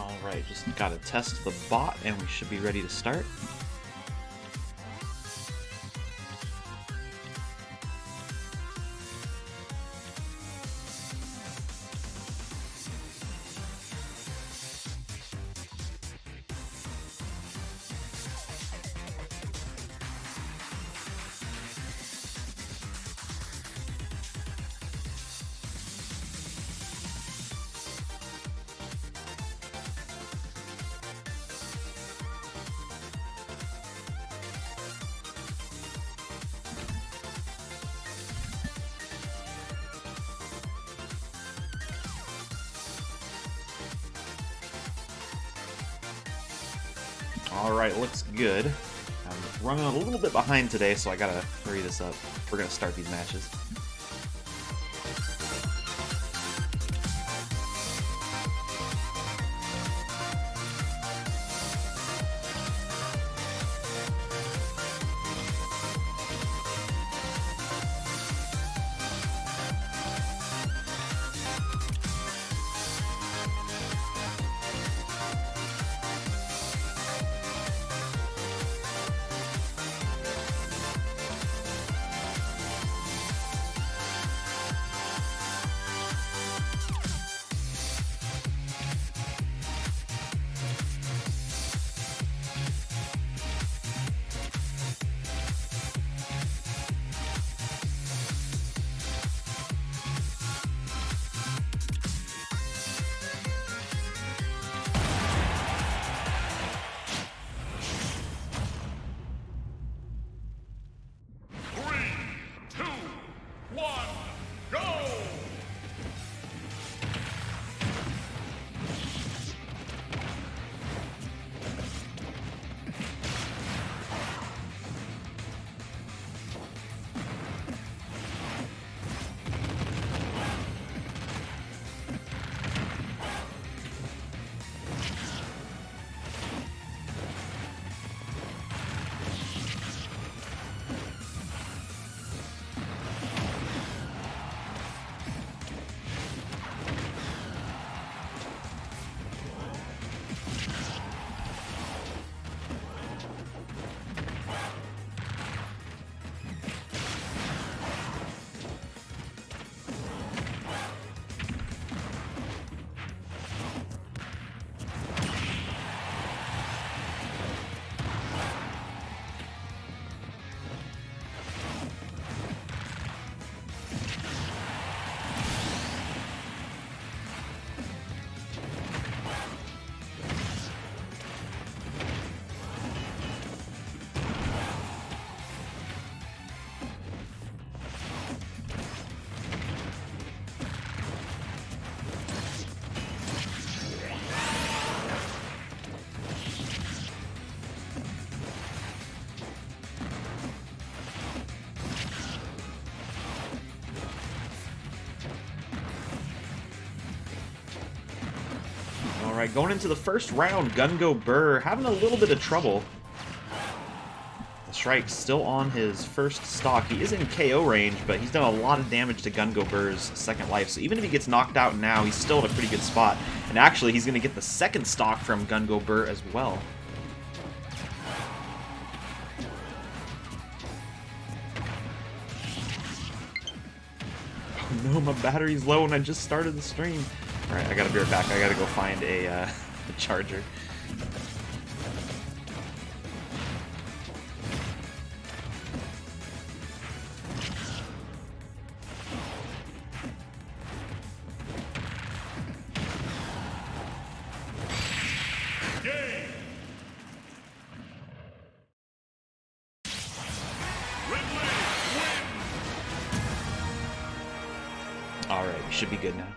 Alright, just gotta test the bot and we should be ready to start. Alright, looks good. I'm running a little bit behind today, so I gotta hurry this up. We're gonna start these matches. Alright, going into the first round, Gungo Burr having a little bit of trouble. The Strike's still on his first stock. He is in KO range, but he's done a lot of damage to Gungo Burr's second life. So even if he gets knocked out now, he's still in a pretty good spot. And actually, he's going to get the second stock from Gungo Burr as well. Oh no, my battery's low and I just started the stream. Alright, I gotta be right back. I gotta go find a charger. Alright, we should be good now.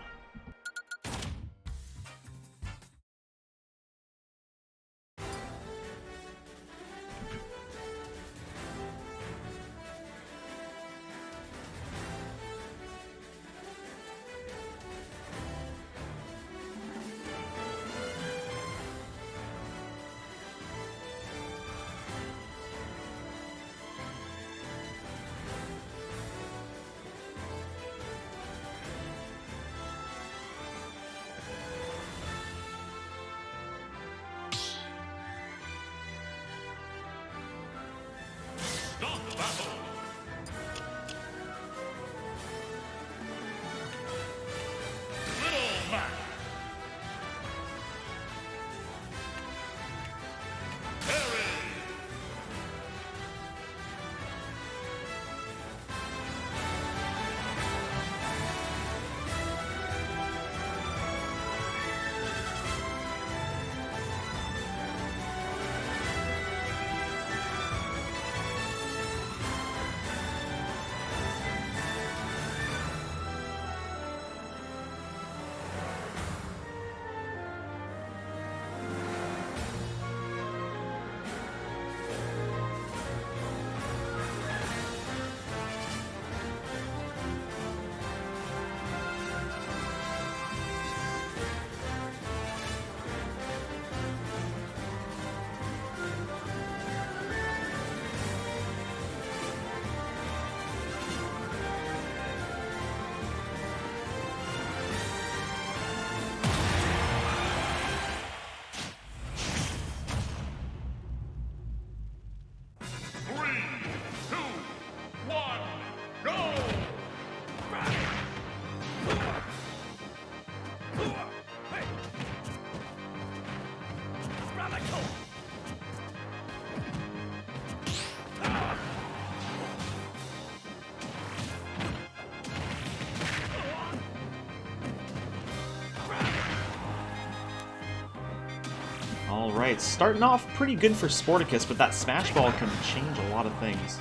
Alright, starting off pretty good for Sporticus, but that Smash Ball can change a lot of things.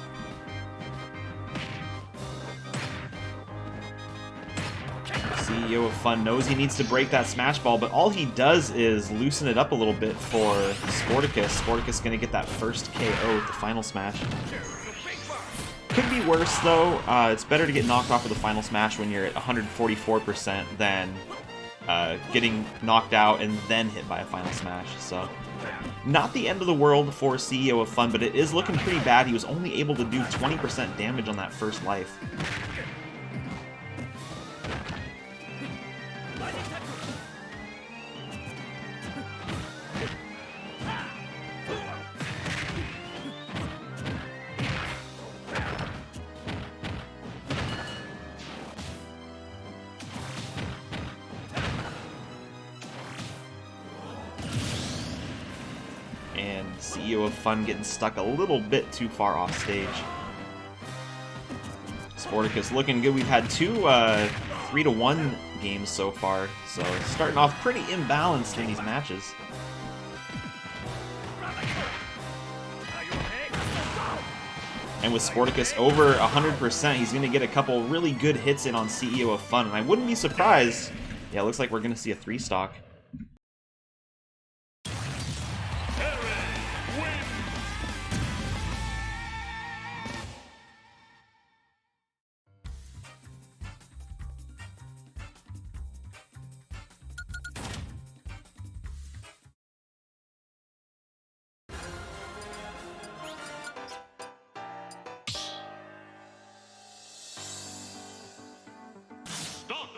CEO of Fun knows he needs to break that Smash Ball, but all he does is loosen it up a little bit for Sporticus. Sporticus gonna get that first KO with the final smash. Could be worse though. It's better to get knocked off with the final smash when you're at 144% than getting knocked out and then hit by a final smash. So, not the end of the world for CEO of Fun, but it is looking pretty bad. He was only able to do 20% damage on that first life. And CEO of Fun getting stuck a little bit too far off stage. Sporticus looking good. We've had two 3-1 games so far, so starting off pretty imbalanced in these matches. And with Sporticus over 100%, he's going to get a couple really good hits in on CEO of Fun, and I wouldn't be surprised. Yeah, it looks like we're going to see a 3-stock.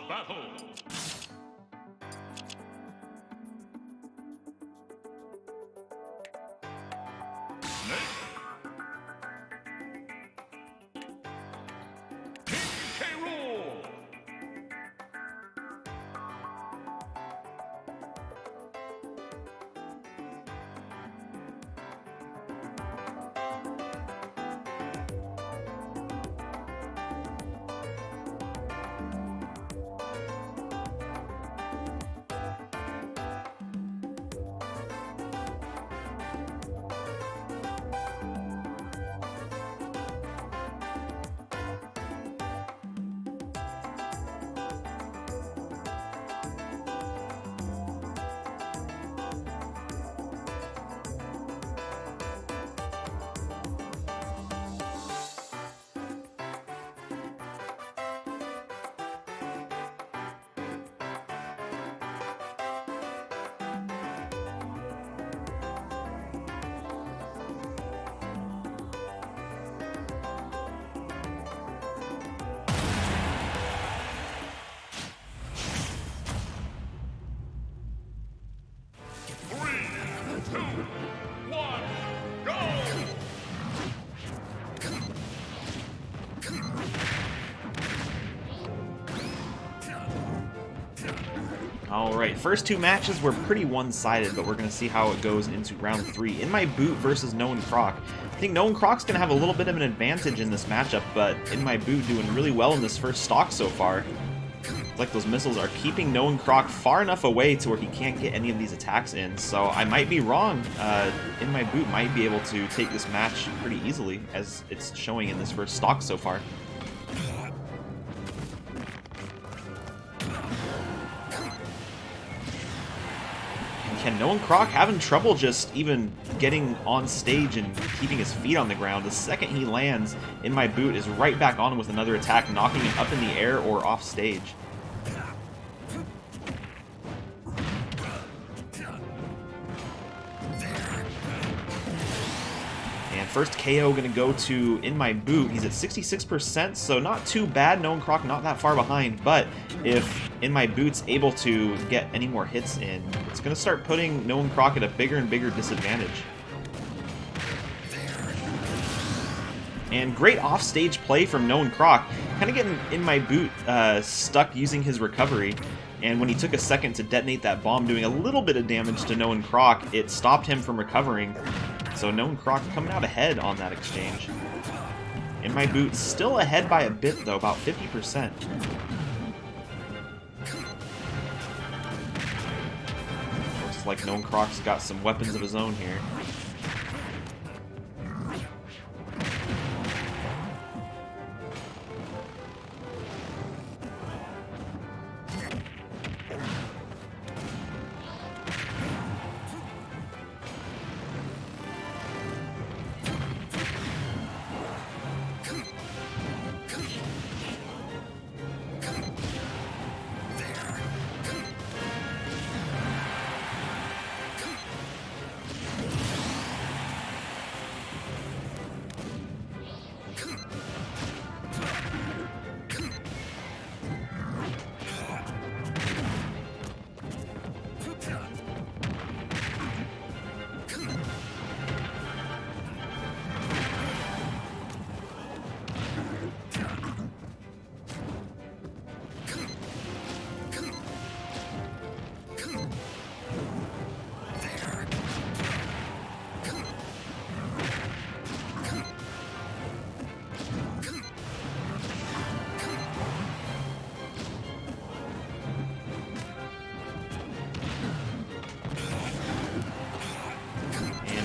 Battle. Alright, first two matches were pretty one-sided, but we're going to see how it goes into round 3. In My Boot versus Known Croc. I think Known Croc's going to have a little bit of an advantage in this matchup, but In My Boot doing really well in this first stock so far. It's like those missiles are keeping Known Croc far enough away to where he can't get any of these attacks in, so I might be wrong. In My Boot might be able to take this match pretty easily, as it's showing in this first stock so far. And Known Croc having trouble just even getting on stage and keeping his feet on the ground. The second he lands, In My Boot is right back on him with another attack, knocking him up in the air or off stage. And first KO going to go to In My Boot. He's at 66%, so not too bad. Known Croc not that far behind, but if In My Boot's able to get any more hits in, it's going to start putting Known Croc at a bigger and bigger disadvantage. And great offstage play from Known Croc, kind of getting In My Boot stuck using his recovery. And when he took a second to detonate that bomb, doing a little bit of damage to Known Croc, it stopped him from recovering. So Known Croc coming out ahead on that exchange. In My Boot still ahead by a bit though, about 50%. Looks like Gnome Croc's got some weapons of his own here.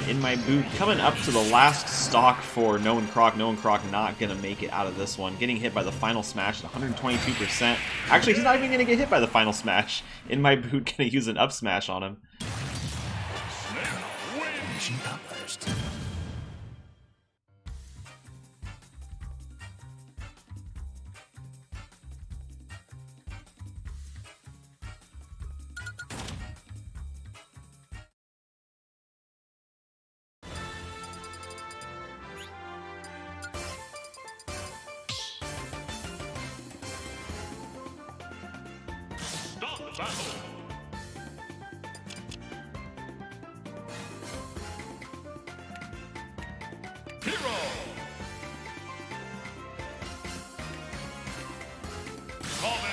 In my boot, coming up to the last stock for Gnome Croc. Gnome Croc not going to make it out of this one. Getting hit by the final smash at 122%. Actually, he's not even going to get hit by the final smash. In my boot, going to use an up smash on him. Start battle. Hero. Common.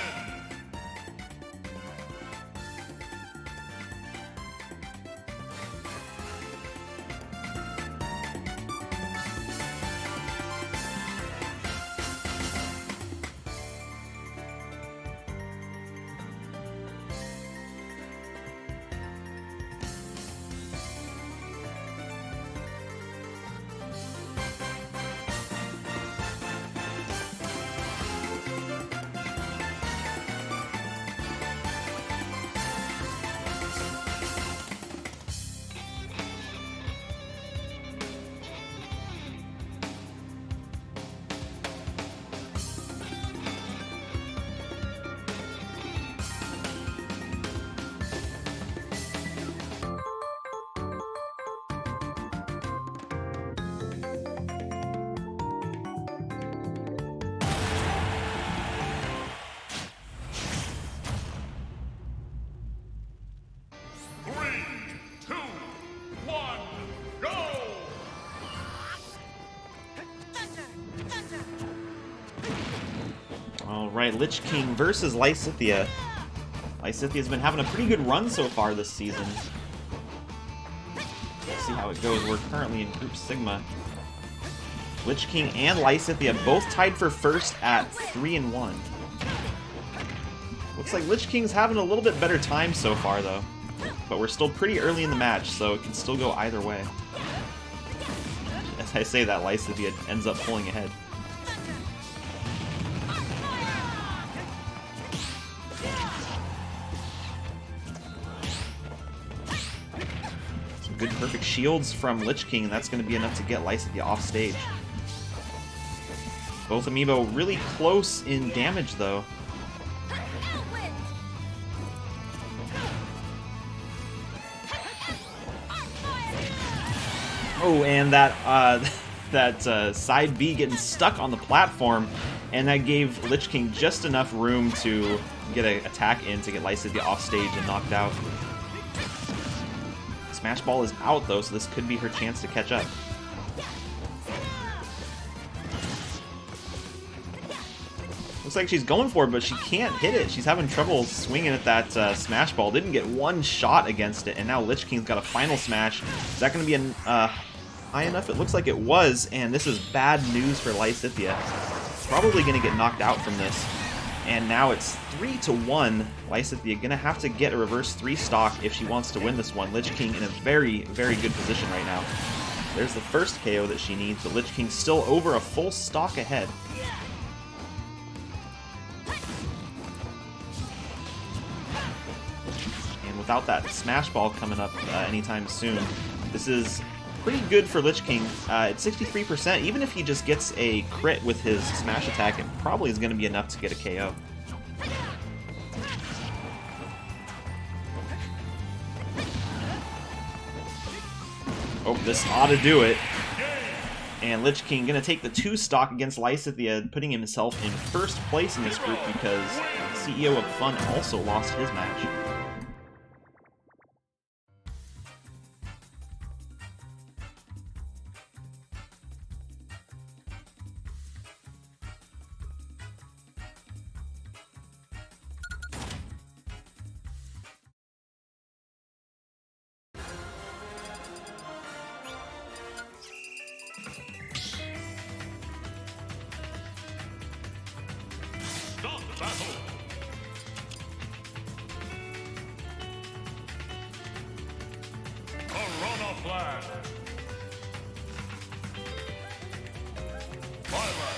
Alright, Lich King versus Lysithea. Lysithea's been having a pretty good run so far this season. Let's see how it goes. We're currently in Group Sigma. Lich King and Lysithea both tied for first at 3-1. Looks like Lich King's having a little bit better time so far, though. But we're still pretty early in the match, so it can still go either way. As I say that, Lysithea ends up pulling ahead. Some good perfect shields from Lich King, and that's going to be enough to get Lysithea off stage. Both Amiibo really close in damage, though. Oh, and that side B getting stuck on the platform, and that gave Lich King just enough room to get an attack in to get Lysithea off stage and knocked out. Smash Ball is out, though, so this could be her chance to catch up. Looks like she's going for it, but she can't hit it. She's having trouble swinging at that Smash Ball. Didn't get one shot against it, and now Lich King's got a final smash. Is that going to be high enough? It looks like it was, and this is bad news for Lysithea. Probably going to get knocked out from this. And now it's 3-1. Lysithea gonna have to get a reverse 3 stock if she wants to win this one. Lich King in a very, very good position right now. There's the first KO that she needs, but Lich King's still over a full stock ahead. And without that Smash Ball coming up anytime soon, this is pretty good for Lich King. It's 63%. Even if he just gets a crit with his smash attack, it probably is going to be enough to get a KO. Oh, this ought to do it. And Lich King going to take the 2 stock against Lysithea, putting himself in first place in this group because CEO of Fun also lost his match. Start the battle. Corona flag. Violet.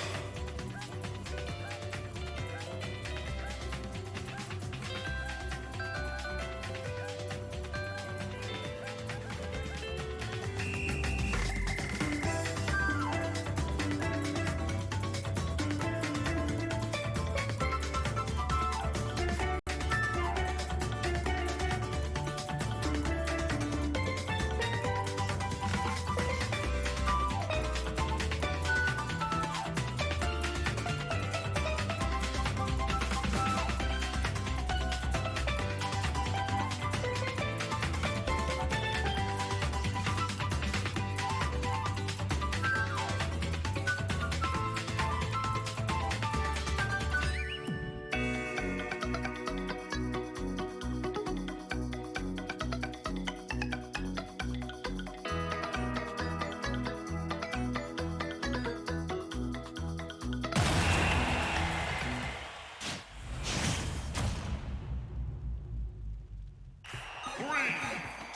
Three,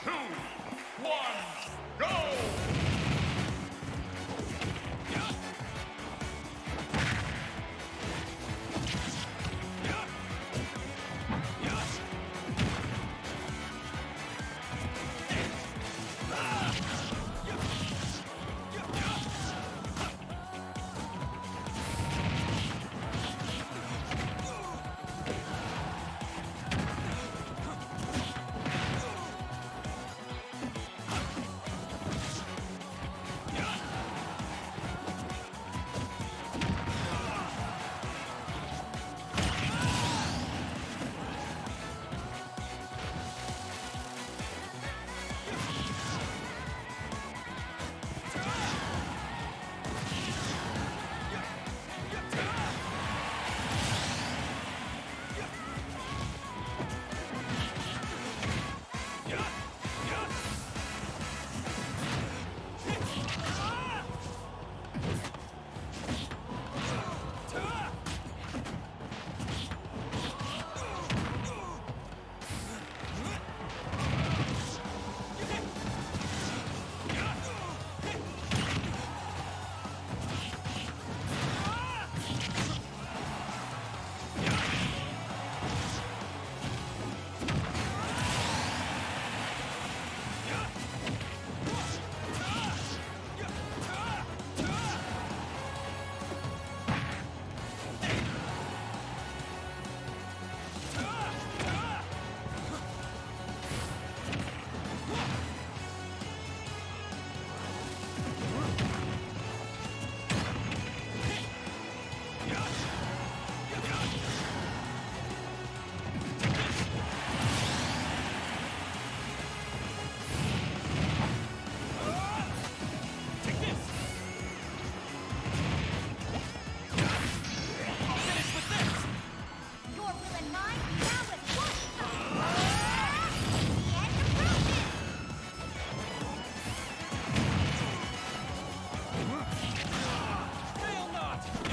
two, one, go!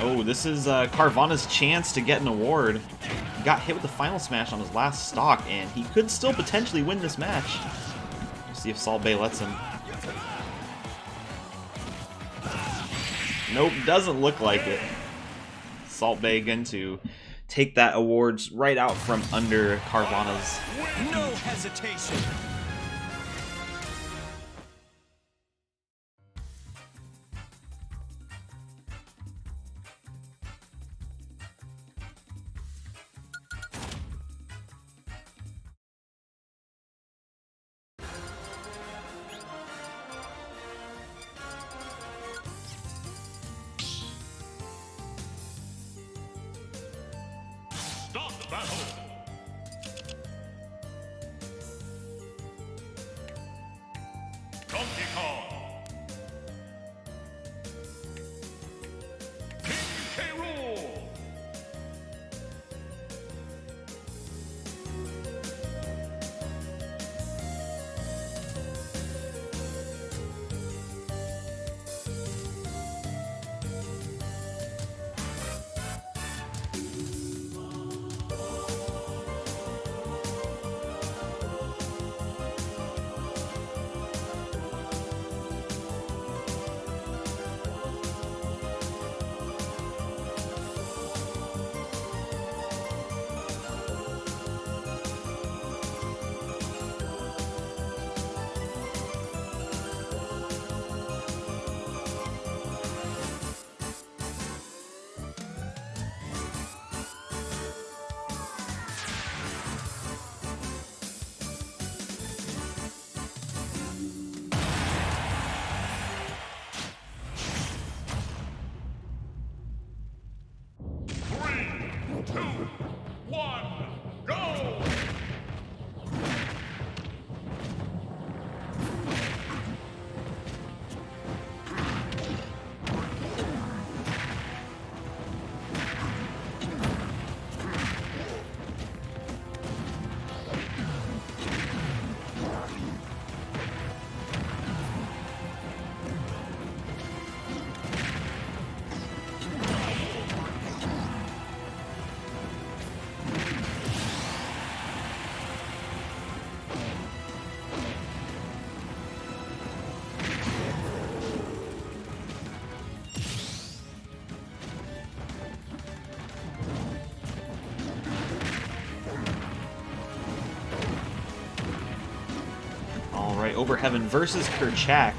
Oh, this is Carvana's chance to get an award. He got hit with the final smash on his last stock, and he could still potentially win this match. We'll see if Salt Bae lets him. Nope, doesn't look like it. Salt Bae going to take that awards right out from under Carvana's. No hesitation. Stop the battle. Donkey Kong. King K. Rool. Three, two, one, go! Alright, Overheaven versus Kerchak.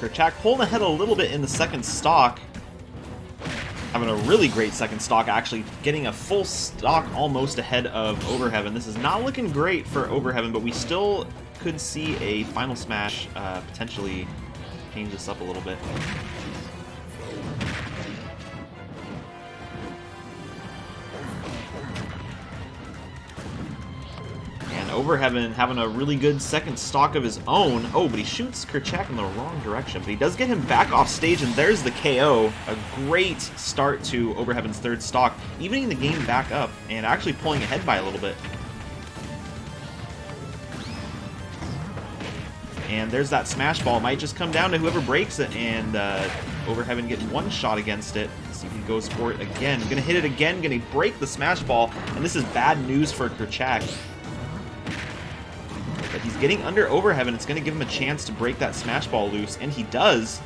Kerchak pulling ahead a little bit in the second stock. Having a really great second stock, actually getting a full stock almost ahead of Overheaven. This is not looking great for Overheaven, but we still could see a final smash potentially change this up a little bit. Overheaven having a really good second stock of his own. Oh, but he shoots Kerchak in the wrong direction. But he does get him back off stage, and there's the KO. A great start to Overheaven's third stock, evening the game back up, and actually pulling ahead by a little bit. And there's that smash ball. It might just come down to whoever breaks it, and Overheaven getting one shot against it. Let's see if he goes for it again. Gonna hit it again, gonna break the smash ball, and this is bad news for Kerchak. But he's getting under Overheaven. It's going to give him a chance to break that smash ball loose, and he does,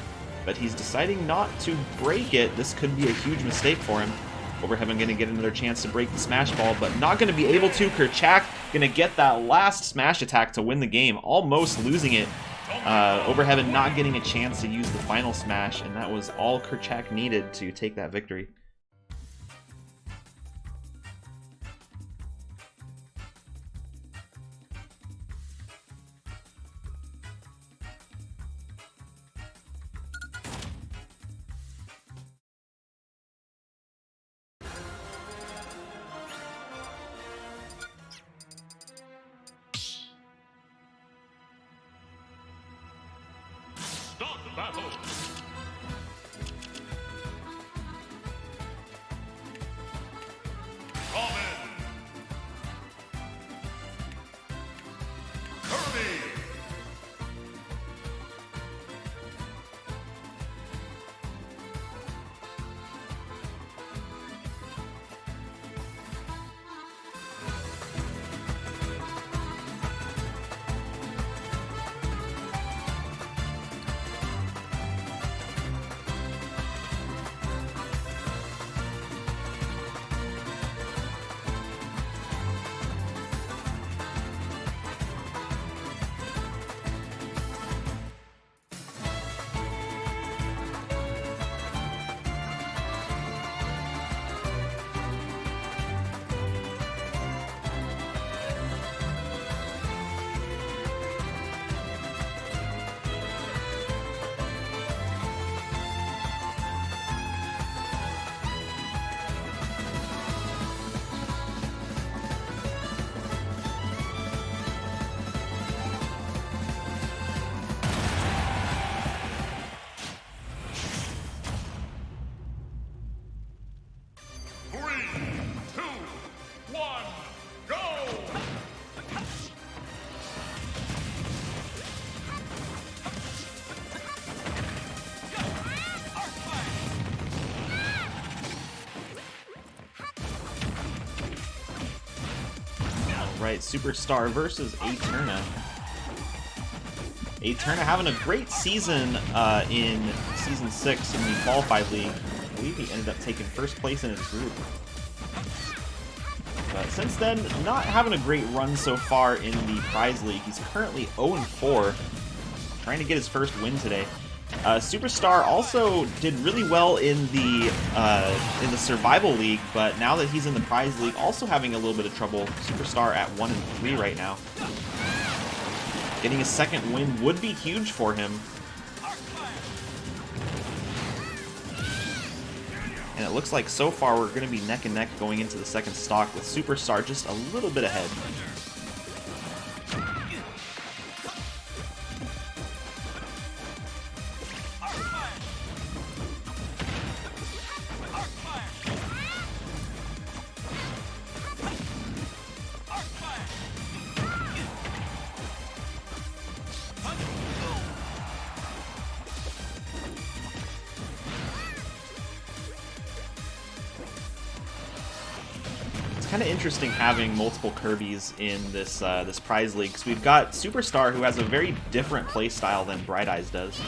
but he's deciding not to break it. This could be a huge mistake for him. Overheaven going to get another chance to break the smash ball, but not going to be able to. Kerchak going to get that last smash attack to win the game, almost losing it. Overheaven not getting a chance to use the final smash, and that was all Kerchak needed to take that victory. Start the battle. Robin. Kirby. Right, Superstar versus Aeterna. Aeterna having a great season in Season 6 in the Qualified League. I believe he ended up taking first place in his group. But since then, not having a great run so far in the Prize League. He's currently 0-4, trying to get his first win today. Superstar also did really well in the Survival League, but now that he's in the Prize League, also having a little bit of trouble. Superstar at 1-3 right now. Getting a second win would be huge for him. And it looks like so far we're going to be neck and neck going into the second stock with Superstar just a little bit ahead. Kind of interesting having multiple Kirbys in this this Prize League, because we've got Superstar, who has a very different playstyle than Bright Eyes does.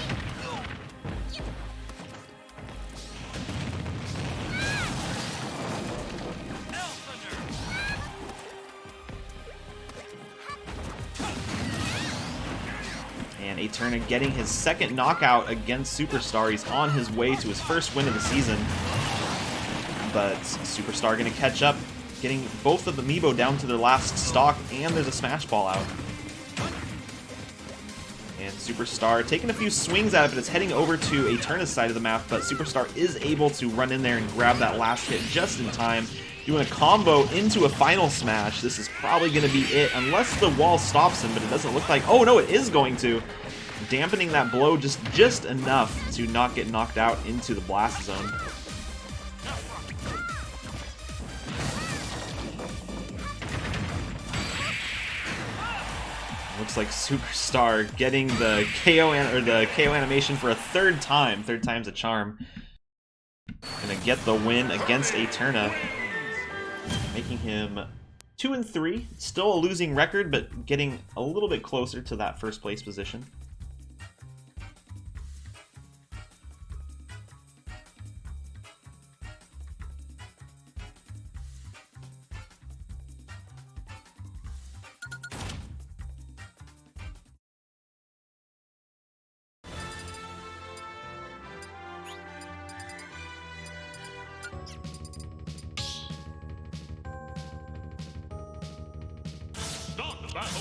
And Aeterna getting his second knockout against Superstar. He's on his way to his first win of the season, but Superstar going to catch up, getting both of the Amiibo down to their last stock, and there's a Smash Ball out. And Superstar taking a few swings at it, but it's heading over to Aeterna's side of the map, but Superstar is able to run in there and grab that last hit just in time, doing a combo into a final smash. This is probably going to be it, unless the wall stops him, but it doesn't look like... Oh no, it is going to! Dampening that blow just enough to not get knocked out into the blast zone. Looks like Superstar getting the KO animation for a third time. Third time's a charm. Gonna get the win against Aeterna, making him 2-3. Still a losing record, but getting a little bit closer to that first place position. Start the battle.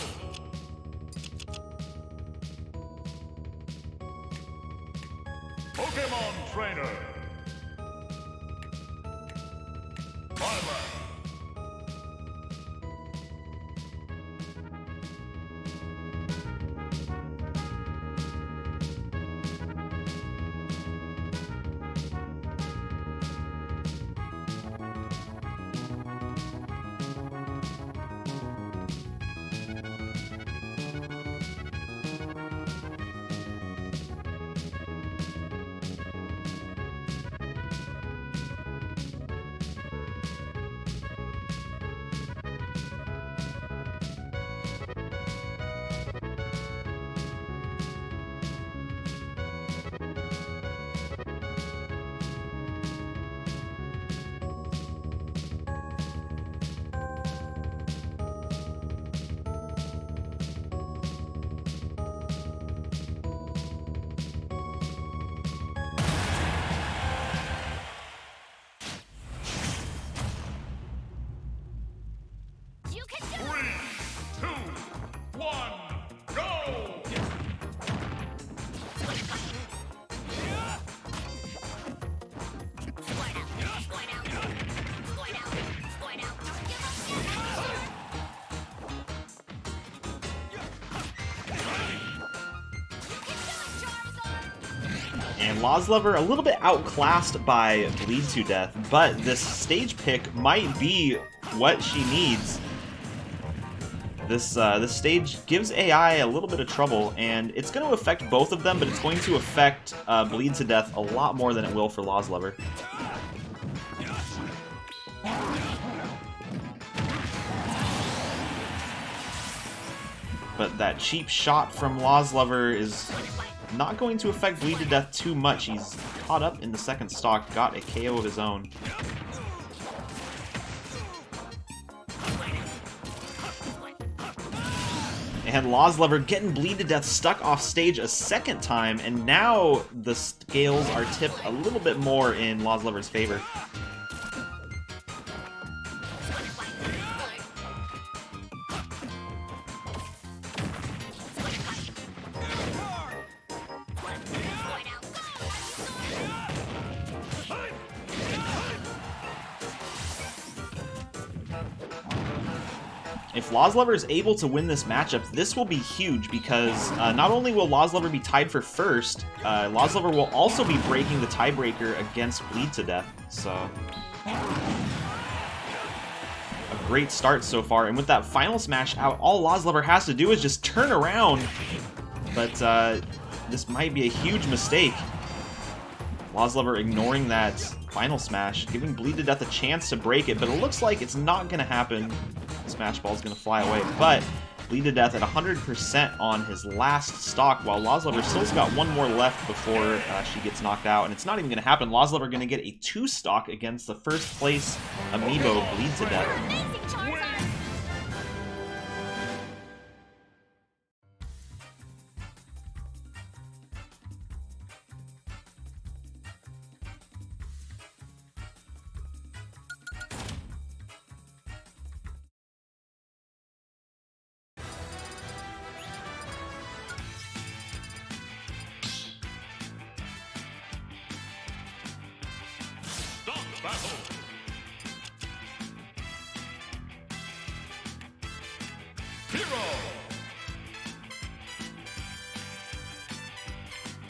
Pokemon Trainer. Violet. You can do 3, 2, 1, go! And Lozlover a little bit outclassed by Bleed to Death, but this stage pick might be what she needs. This stage gives AI a little bit of trouble, and it's going to affect both of them, but it's going to affect Bleed to Death a lot more than it will for Lozlover. But that cheap shot from Lawslover is not going to affect Bleed to Death too much. He's caught up in the second stock, got a KO of his own. And Lawslover getting Bleed to Death stuck off stage a second time, and now the scales are tipped a little bit more in Lawslover's favor. If Lawslover is able to win this matchup, this will be huge because not only will Lawslover be tied for first, Lawslover will also be breaking the tiebreaker against Bleed to Death. So, a great start so far. And with that final smash out, all Lawslover has to do is just turn around. But this might be a huge mistake. Lawslover ignoring that final smash, giving Bleed to Death a chance to break it, but it looks like it's not going to happen. Smash Ball is going to fly away, but Bleed to Death at 100% on his last stock, while Lawslover still's got one more left before she gets knocked out, and it's not even going to happen. Lawslover going to get a 2 stock against the first place Amiibo, Bleed to Death. Battle. Hero.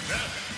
Next.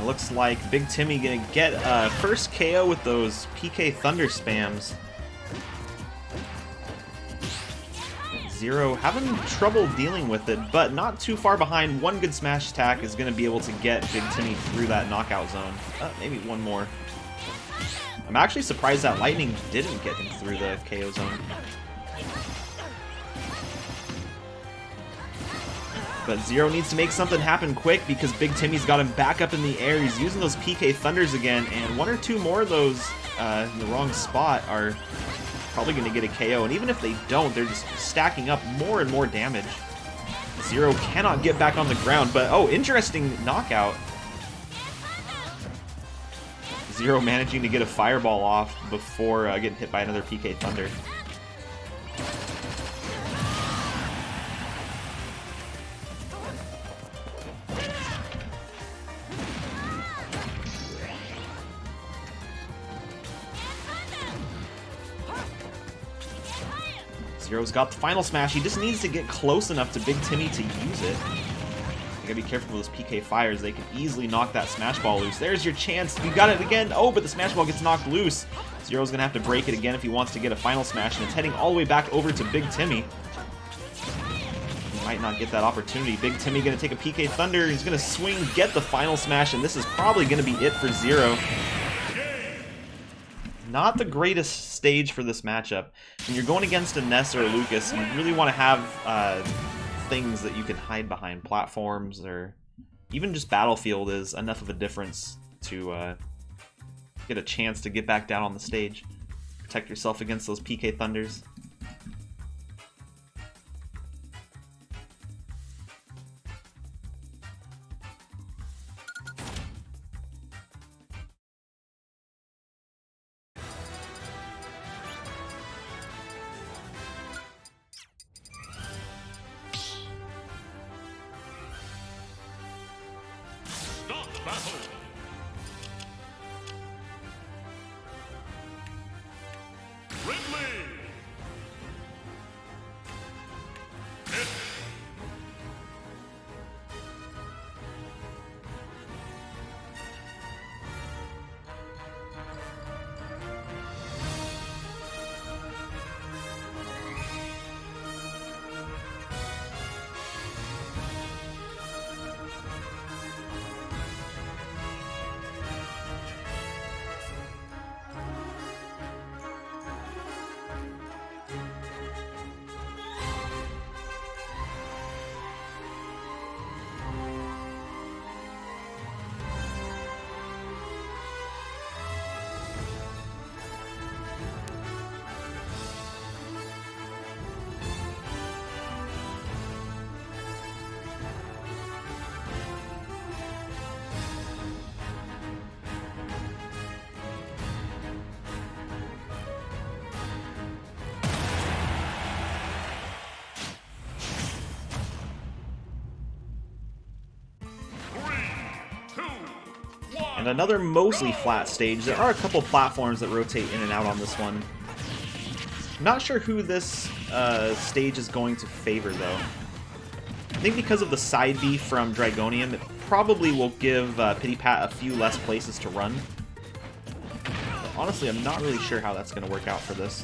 Looks like Big Timmy gonna get first KO with those PK Thunder spams. Zero having trouble dealing with it, but not too far behind. One good smash attack is gonna be able to get Big Timmy through that knockout zone. Maybe one more. I'm actually surprised that Lightning didn't get him through the KO zone. But Zero needs to make something happen quick because Big Timmy's got him back up in the air. He's using those PK Thunders again, and one or two more of those in the wrong spot are probably going to get a KO. And even if they don't, they're just stacking up more and more damage. Zero cannot get back on the ground, but oh, interesting knockout. Zero managing to get a fireball off before getting hit by another PK Thunder. Zero's got the final smash. He just needs to get close enough to Big Timmy to use it. You gotta be careful with those PK fires. They can easily knock that Smash Ball loose. There's your chance. You got it again. Oh, but the Smash Ball gets knocked loose. Zero's gonna have to break it again if he wants to get a final smash, and it's heading all the way back over to Big Timmy. He might not get that opportunity. Big Timmy gonna take a PK Thunder. He's gonna swing, get the final smash, and this is probably gonna be it for Zero. Not the greatest stage for this matchup. When you're going against a Ness or a Lucas, you really want to have things that you can hide behind. Platforms or even just Battlefield is enough of a difference to get a chance to get back down on the stage. Protect yourself against those PK Thunders. Start battle. Ridley. Hit. And another mostly flat stage. There are a couple platforms that rotate in and out on this one. Not sure who this stage is going to favor, though. I think because of the side B from Dragonium, it probably will give Pity Pat a few less places to run. But honestly, I'm not really sure how that's going to work out for this.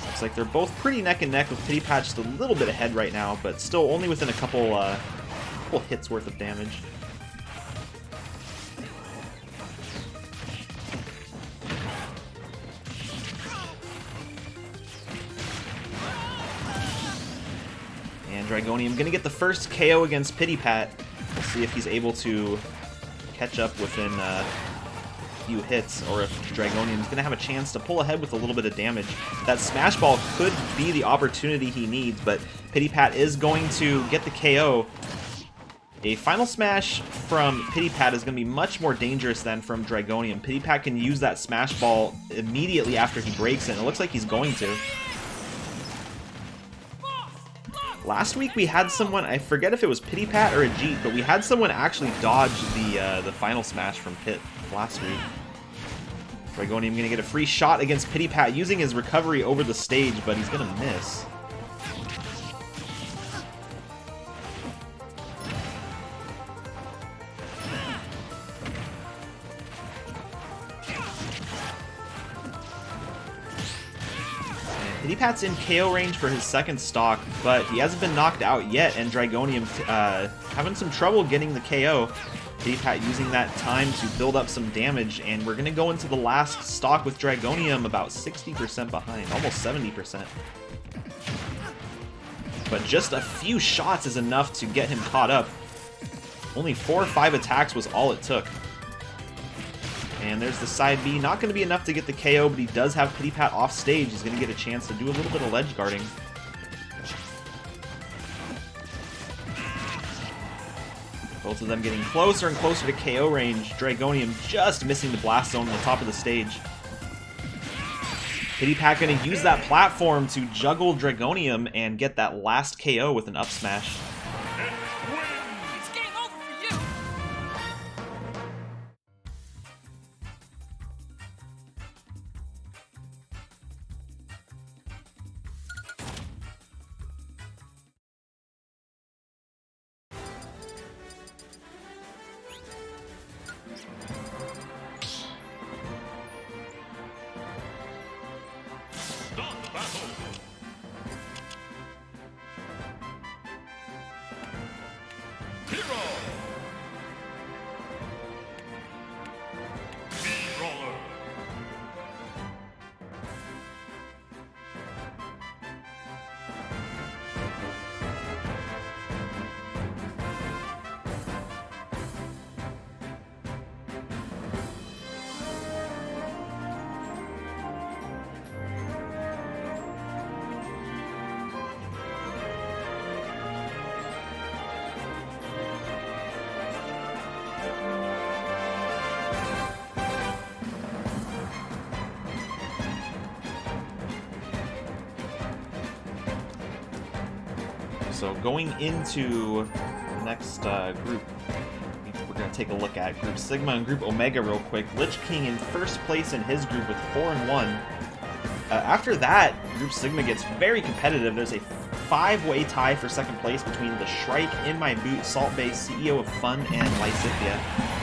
Looks like they're both pretty neck and neck, with Pity Pat just a little bit ahead right now, but still only within a couple hits worth of damage. Dragonium gonna get the first KO against Pity Pat. We'll see if he's able to catch up within a few hits, or if Dragonium's gonna have a chance to pull ahead with a little bit of damage. That Smash Ball could be the opportunity he needs, but Pity Pat is going to get the KO. A final smash from Pity Pat is going to be much more dangerous than from Dragonium. Pity Pat can use that Smash Ball immediately after he breaks it, and it looks like he's going to. Last week we had someone, I forget if it was Pity Pat or a Jeet, but we had someone actually dodge the final smash from Pit last week. Dragonium gonna get a free shot against Pity Pat using his recovery over the stage, but he's gonna miss. Pity Pat's in KO range for his second stock, but he hasn't been knocked out yet, and Dragonium having some trouble getting the KO. Pity Pat using that time to build up some damage, and we're going to go into the last stock with Dragonium about 60% behind, almost 70%. But just a few shots is enough to get him caught up. Only 4 or 5 attacks was all it took. And there's the side B. Not going to be enough to get the KO, but he does have Pity Pat off stage. He's going to get a chance to do a little bit of ledge guarding. Both of them getting closer and closer to KO range. Dragonium just missing the blast zone on the top of the stage. Pity Pat going to use that platform to juggle Dragonium and get that last KO with an up smash. It's game over for you. So going into the next group, we're going to take a look at Group Sigma and Group Omega real quick. Lich King in first place in his group with 4-1. After that, Group Sigma gets very competitive. There's a 5-way tie for second place between the Shrike, In My Boot, Salt Bay, CEO of Fun, and Lysithia.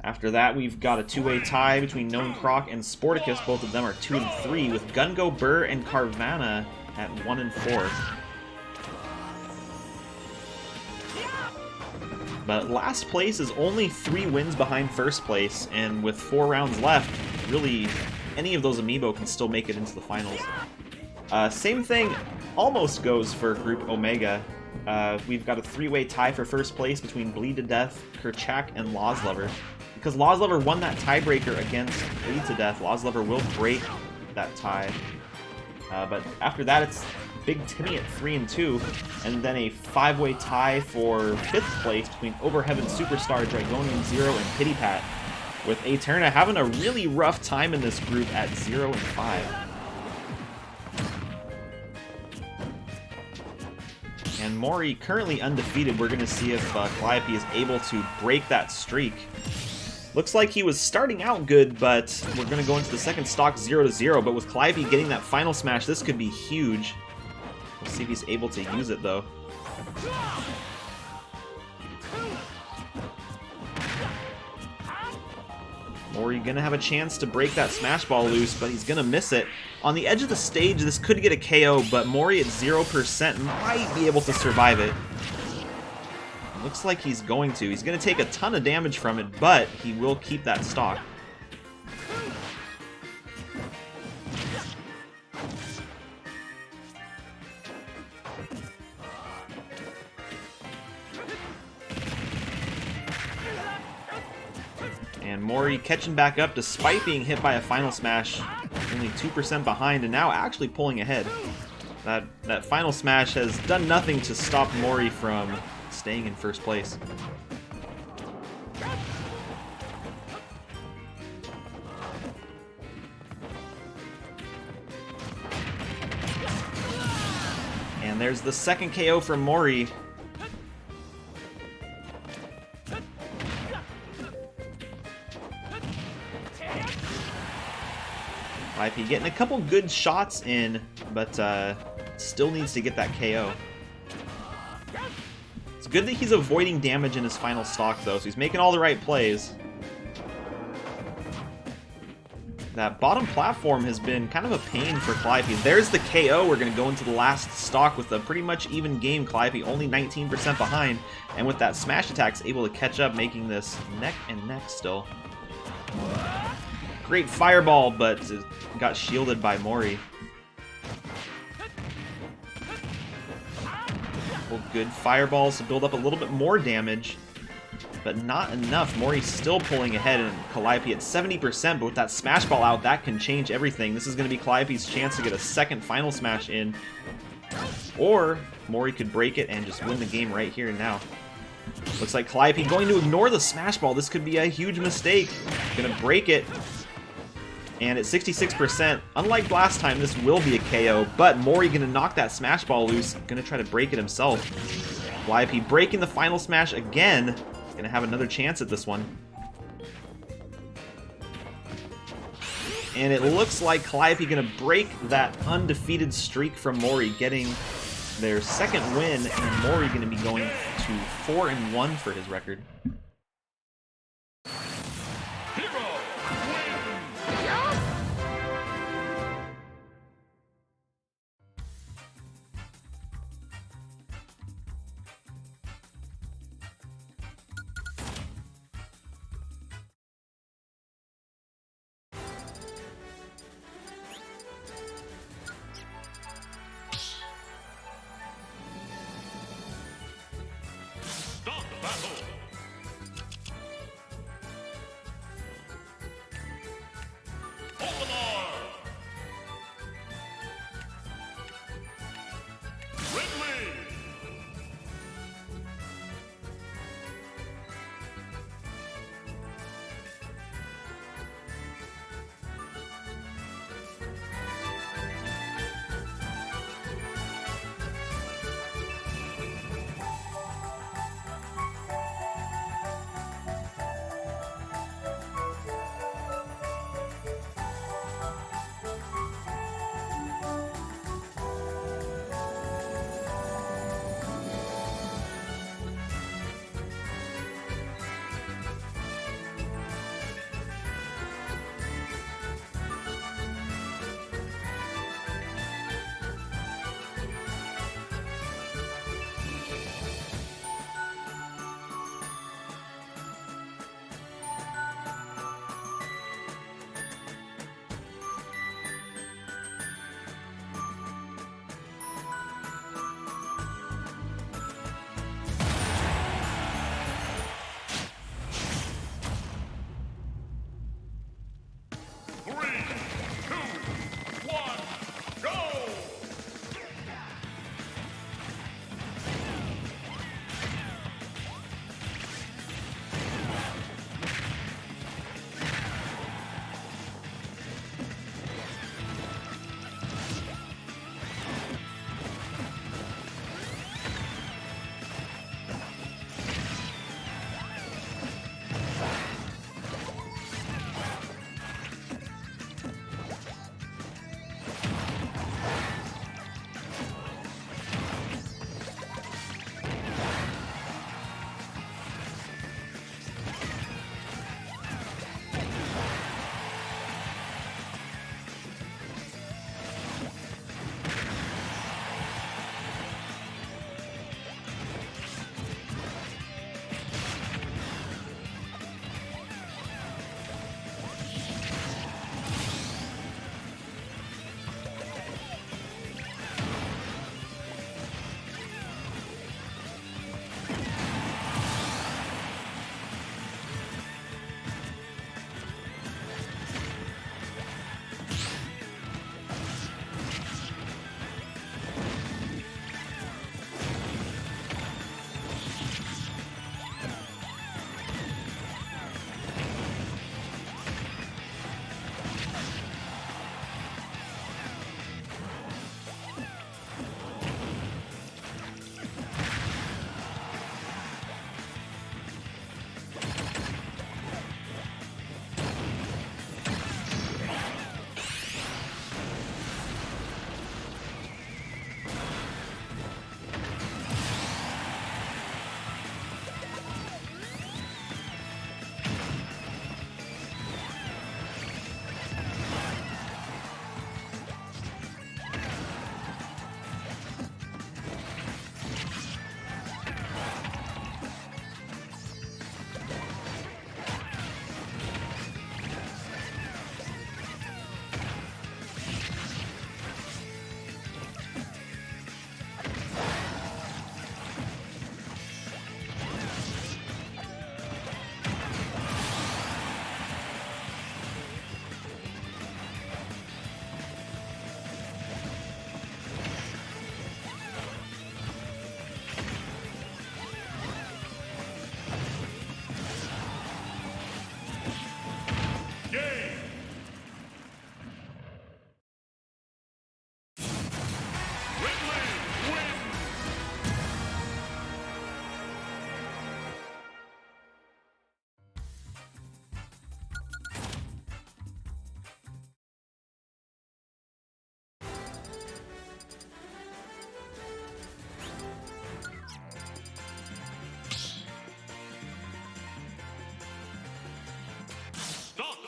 After that, we've got a 2-way tie between Known Croc and Sporticus. Both of them are 2 and 3, with Gungo Burr and Carvana at 1 and 4. But last place is only 3 wins behind first place, and with 4 rounds left, really any of those Amiibo can still make it into the finals. Same thing almost goes for Group Omega. We've got a 3-way tie for first place between Bleed to Death, Kerchak, and Laws Lover. Because Laws Lover won that tiebreaker against Bleed to Death, Laws Lover will break that tie. But after that, it's Big Timmy at 3 and 2, and then a 5-way tie for 5th place between Overheaven Superstar, Dragonian Zero, and Pity Pat, with Aeterna having a really rough time in this group at 0 and 5. And Mori currently undefeated. We're going to see if Calliope is able to break that streak. Looks like he was starting out good, but we're going to go into the second stock 0-0. But with Calliope getting that final smash, this could be huge. We'll see if he's able to use it, though. Mori gonna have a chance to break that Smash Ball loose, but he's gonna miss it. On the edge of the stage, this could get a KO, but Mori at 0% might be able to survive it. Looks like he's going to. He's gonna take a ton of damage from it, but he will keep that stock. And Mori catching back up despite being hit by a final smash, only 2% behind, and now actually pulling ahead. That final smash has done nothing to stop Mori from staying in first place. And there's the second KO from Mori. IP getting a couple good shots in, but still needs to get that KO. It's good that he's avoiding damage in his final stock, though, so he's making all the right plays. That bottom platform has been kind of a pain for Calliope. There's the KO. We're going to go into the last stock with a pretty much even game. Calliope only 19% behind, and with that smash attacks able to catch up, making this neck and neck still. Great fireball, but got shielded by Mori. Well, good fireballs to build up a little bit more damage, but not enough. Mori's still pulling ahead, and Calliope at 70%, but with that smash ball out, that can change everything. This is going to be Calliope's chance to get a second final smash in, or Mori could break it and just win the game right here and now. Looks like Calliope going to ignore the smash ball. This could be a huge mistake. Gonna break it. And at 66%, unlike last time, this will be a KO, but Mori gonna knock that smash ball loose, gonna try to break it himself. Calliope breaking the final smash again, gonna have another chance at this one. And it looks like Calliope gonna break that undefeated streak from Mori, getting their second win, and Mori gonna be going to 4-1 for his record.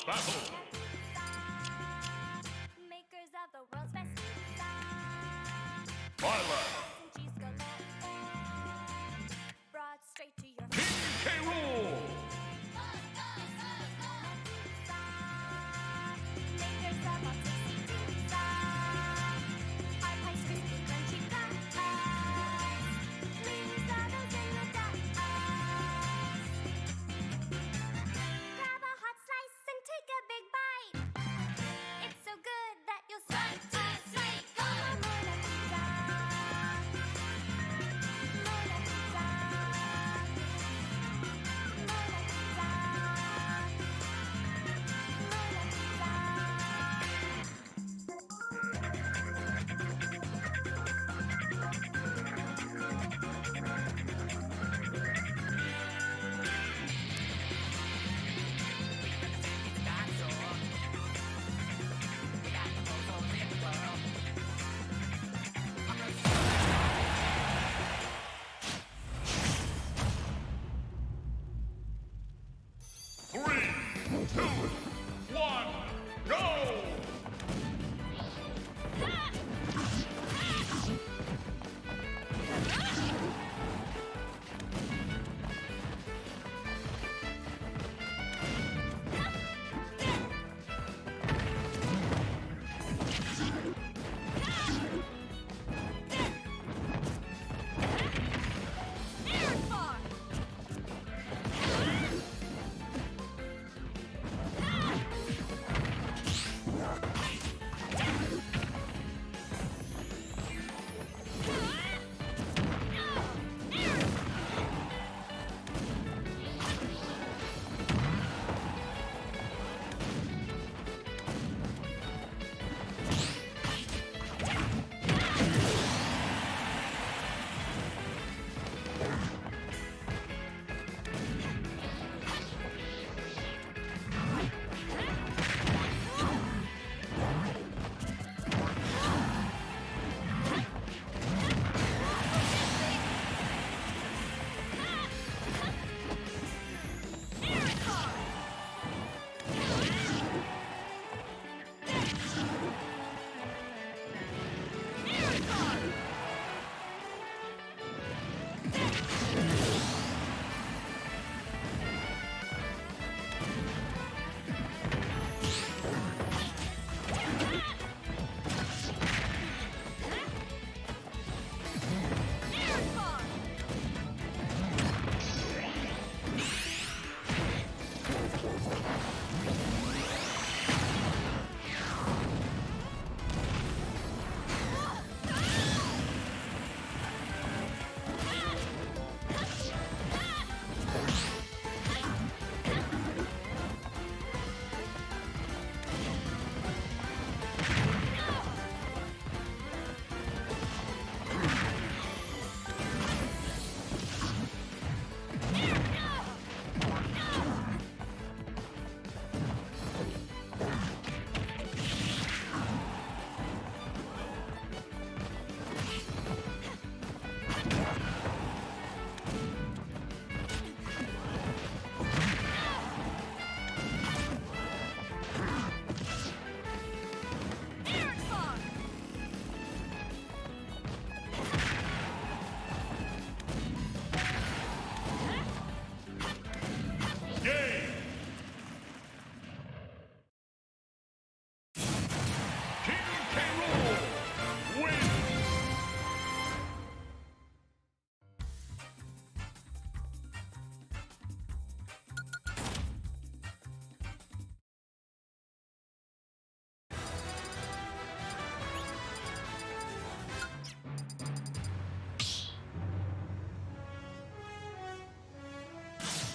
battle. Makers of the world's best pizza. Violet. Cheese galore. Brought straight to your King K. Rool. Makers of our tasty pizza. Our pie's crispy, crunchy fries. Leave others in the dust. Grab a hot slice and take a big bite. It's so good that you'll start to say, Mona Pizza. Mona Pizza. Mona Pizza. Three, two, one, go!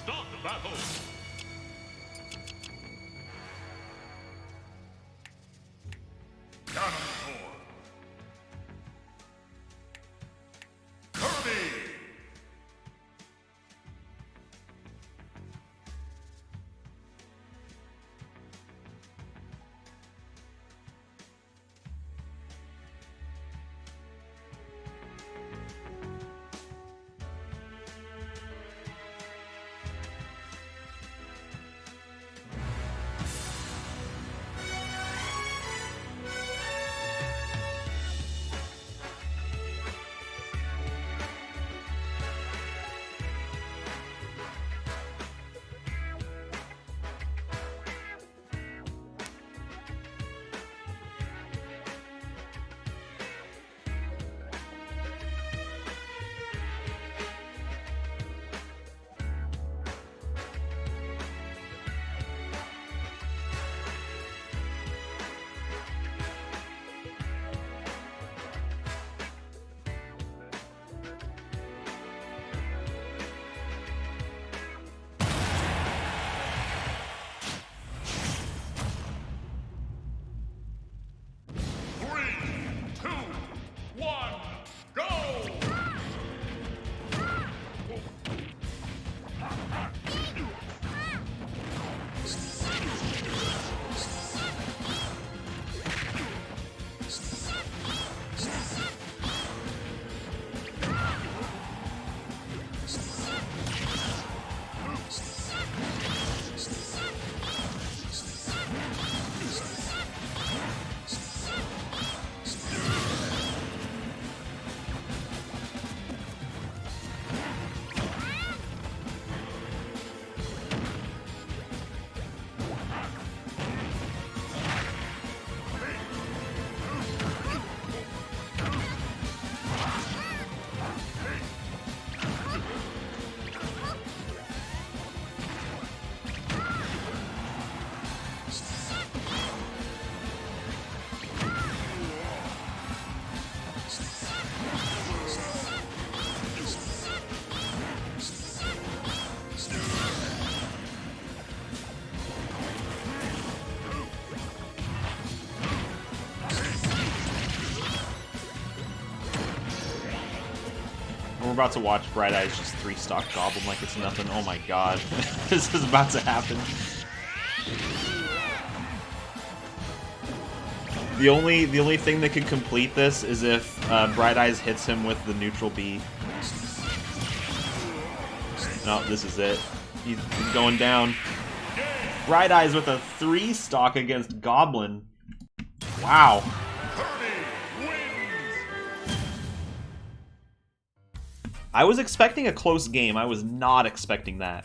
Start the battle! Ganondorf! Kirby! we're about to watch Bright Eyes just 3-stock Goblin like it's nothing. Oh my god. This is about to happen. The only thing that could complete this is if Bright Eyes hits him with the neutral B. No, this is it. He's going down. Bright Eyes with a 3-stock against Goblin. Wow. I was expecting a close game. I was not expecting that.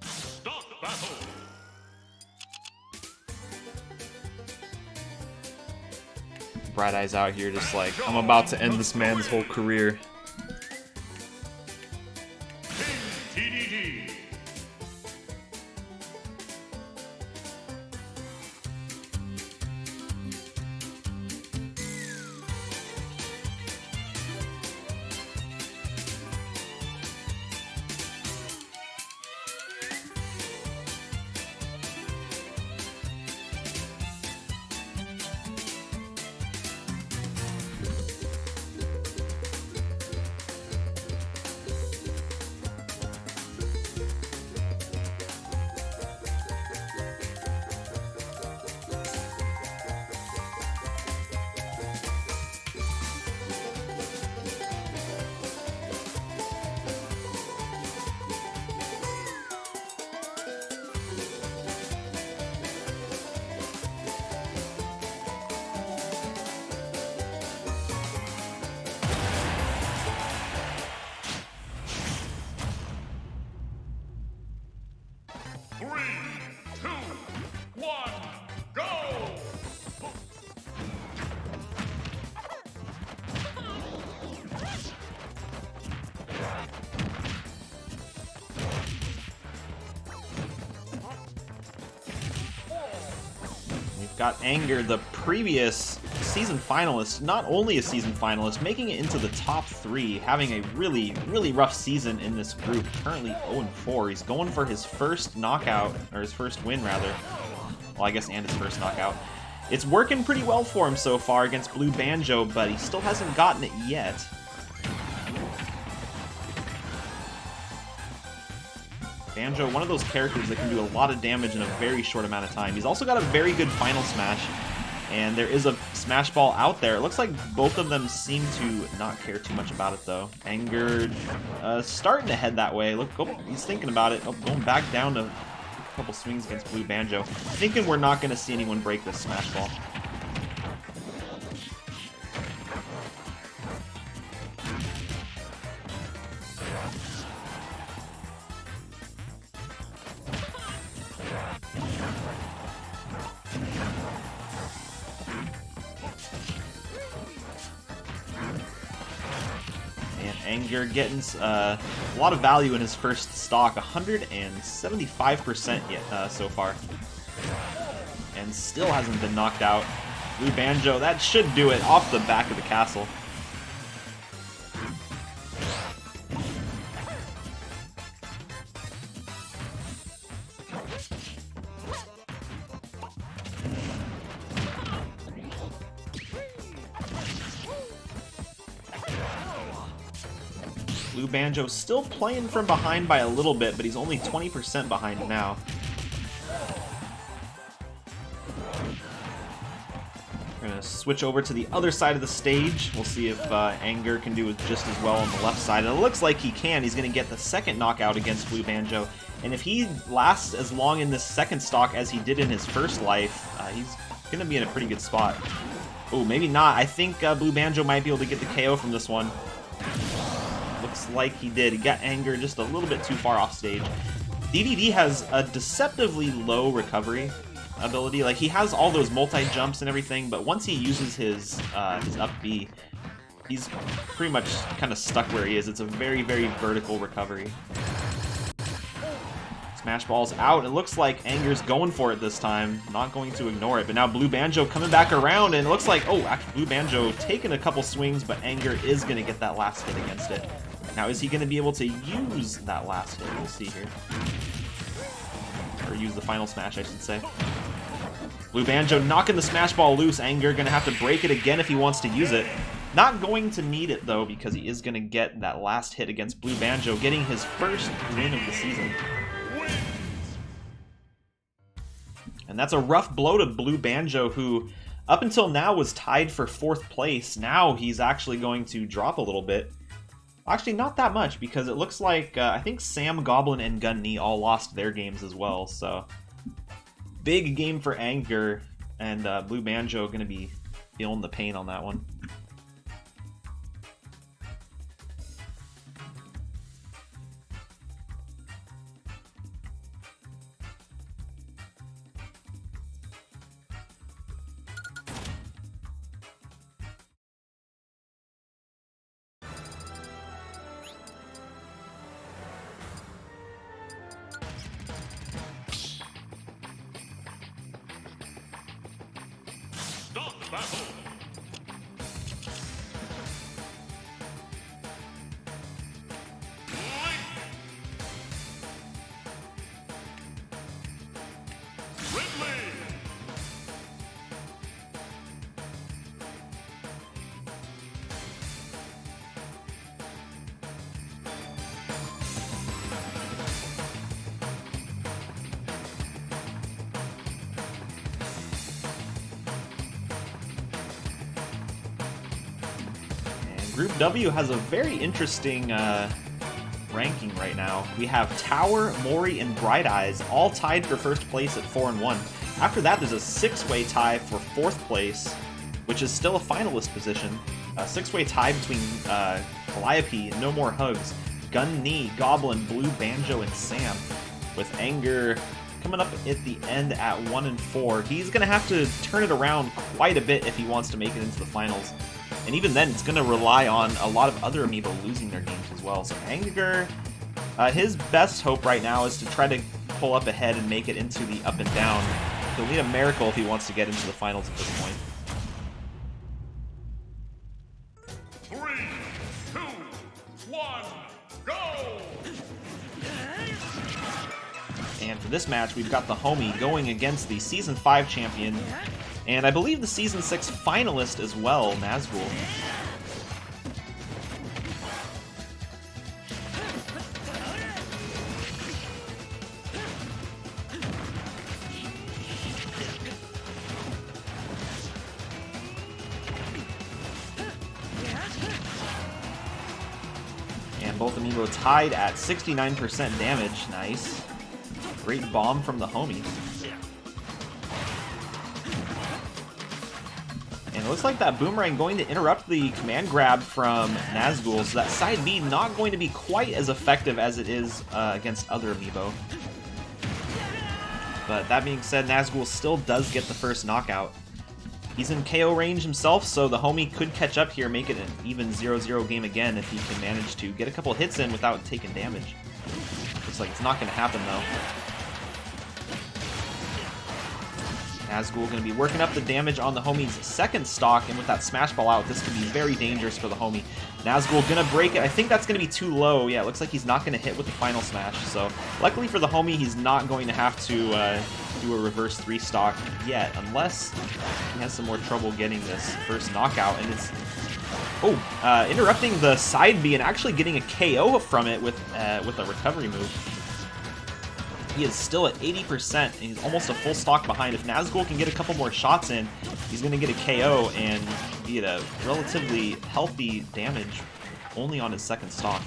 Stock battle. Bright Eyes out here just like, I'm about to end this man's whole career. TDD. Three, two, one, go! We've got Anger, the previous season finalist, not only a season finalist, making it into the top 3, having a really, really rough season in this group, currently 0-4. He's going for his first knockout, or his first win, rather. Well, I guess, and his first knockout. It's working pretty well for him so far against Blue Banjo, but he still hasn't gotten it yet. Banjo, one of those characters that can do a lot of damage in a very short amount of time. He's also got a very good final smash, and there is a smash ball out there. It looks like both of them seem to not care too much about it, though. Anger starting to head that way. Look, oh, he's thinking about it. Oh, going back down to a couple swings against Blue Banjo. Thinking we're not going to see anyone break this smash ball. Anger getting a lot of value in his first stock, 175% yet so far, and still hasn't been knocked out. Blue Banjo, that should do it off the back of the castle. Blue Banjo still playing from behind by a little bit, but he's only 20% behind now. We're going to switch over to the other side of the stage. We'll see if Anger can do just as well on the left side. And it looks like he can. He's going to get the second knockout against Blue Banjo. And if he lasts as long in this second stock as he did in his first life, he's going to be in a pretty good spot. Oh, maybe not. I think Blue Banjo might be able to get the KO from this one. Looks like he did. He got Anger just a little bit too far off stage. DDD has a deceptively low recovery ability. Like, he has all those multi-jumps and everything, but once he uses his up B, he's pretty much kind of stuck where he is. It's a very, very vertical recovery. He's Smash Ball's out. It looks like Anger's going for it this time. Not going to ignore it. But now Blue Banjo coming back around, and it looks like, oh, actually Blue Banjo taking a couple swings, but Anger is going to get that last hit against it. Now, is he going to be able to use that last hit? We'll see here. Or use the final smash, I should say. Blue Banjo knocking the Smash Ball loose. Anger going to have to break it again if he wants to use it. Not going to need it, though, because he is going to get that last hit against Blue Banjo, getting his first win of the season. And that's a rough blow to Blue Banjo, who up until now was tied for 4th place. Now he's actually going to drop a little bit. Actually, not that much, because it looks like, I think Sam, Goblin, and Gun Knee all lost their games as well, so... Big game for Anger, and Blue Banjo going to be feeling the pain on that one. Stop battle. Group W has a very interesting ranking right now. We have Tower, Mori, and Bright Eyes all tied for 1st place at 4-1. After that, there's a 6-way tie for 4th place, which is still a finalist position. A 6-way tie between Calliope, No More Hugs, Gun Knee, Goblin, Blue Banjo, and Sam, with Anger coming up at the end at 1-4. He's going to have to turn it around quite a bit if he wants to make it into the finals. And even then, it's going to rely on a lot of other Amiibo losing their games as well. So Anger, his best hope right now is to try to pull up ahead and make it into the up and down. He'll need a miracle if he wants to get into the finals at this point. 3, 2, 1, go! And for this match, we've got the homie going against the Season 5 champion, and I believe the Season 6 finalist as well, Nazgul. And both Amiibo tied at 69% damage. Nice. Great bomb from the homie. And it looks like that boomerang going to interrupt the command grab from Nazgul, so that side B not going to be quite as effective as it is against other Amiibo. But that being said, Nazgul still does get the first knockout. He's in KO range himself, so the homie could catch up here, make it an even 0-0 game again if he can manage to get a couple hits in without taking damage. Looks like it's not going to happen, though. Nazgul going to be working up the damage on the homie's second stock, and with that Smash Ball out, this could be very dangerous for the homie. Nazgul going to break it. I think that's going to be too low. Yeah, it looks like he's not going to hit with the final smash. So, luckily for the homie, he's not going to have to do a reverse 3 stock yet, unless he has some more trouble getting this first knockout. And it's interrupting the side B and actually getting a KO from it with a recovery move. He is still at 80%, and he's almost a full stock behind. If Nazgul can get a couple more shots in, he's going to get a KO and be at a relatively healthy damage only on his second stock.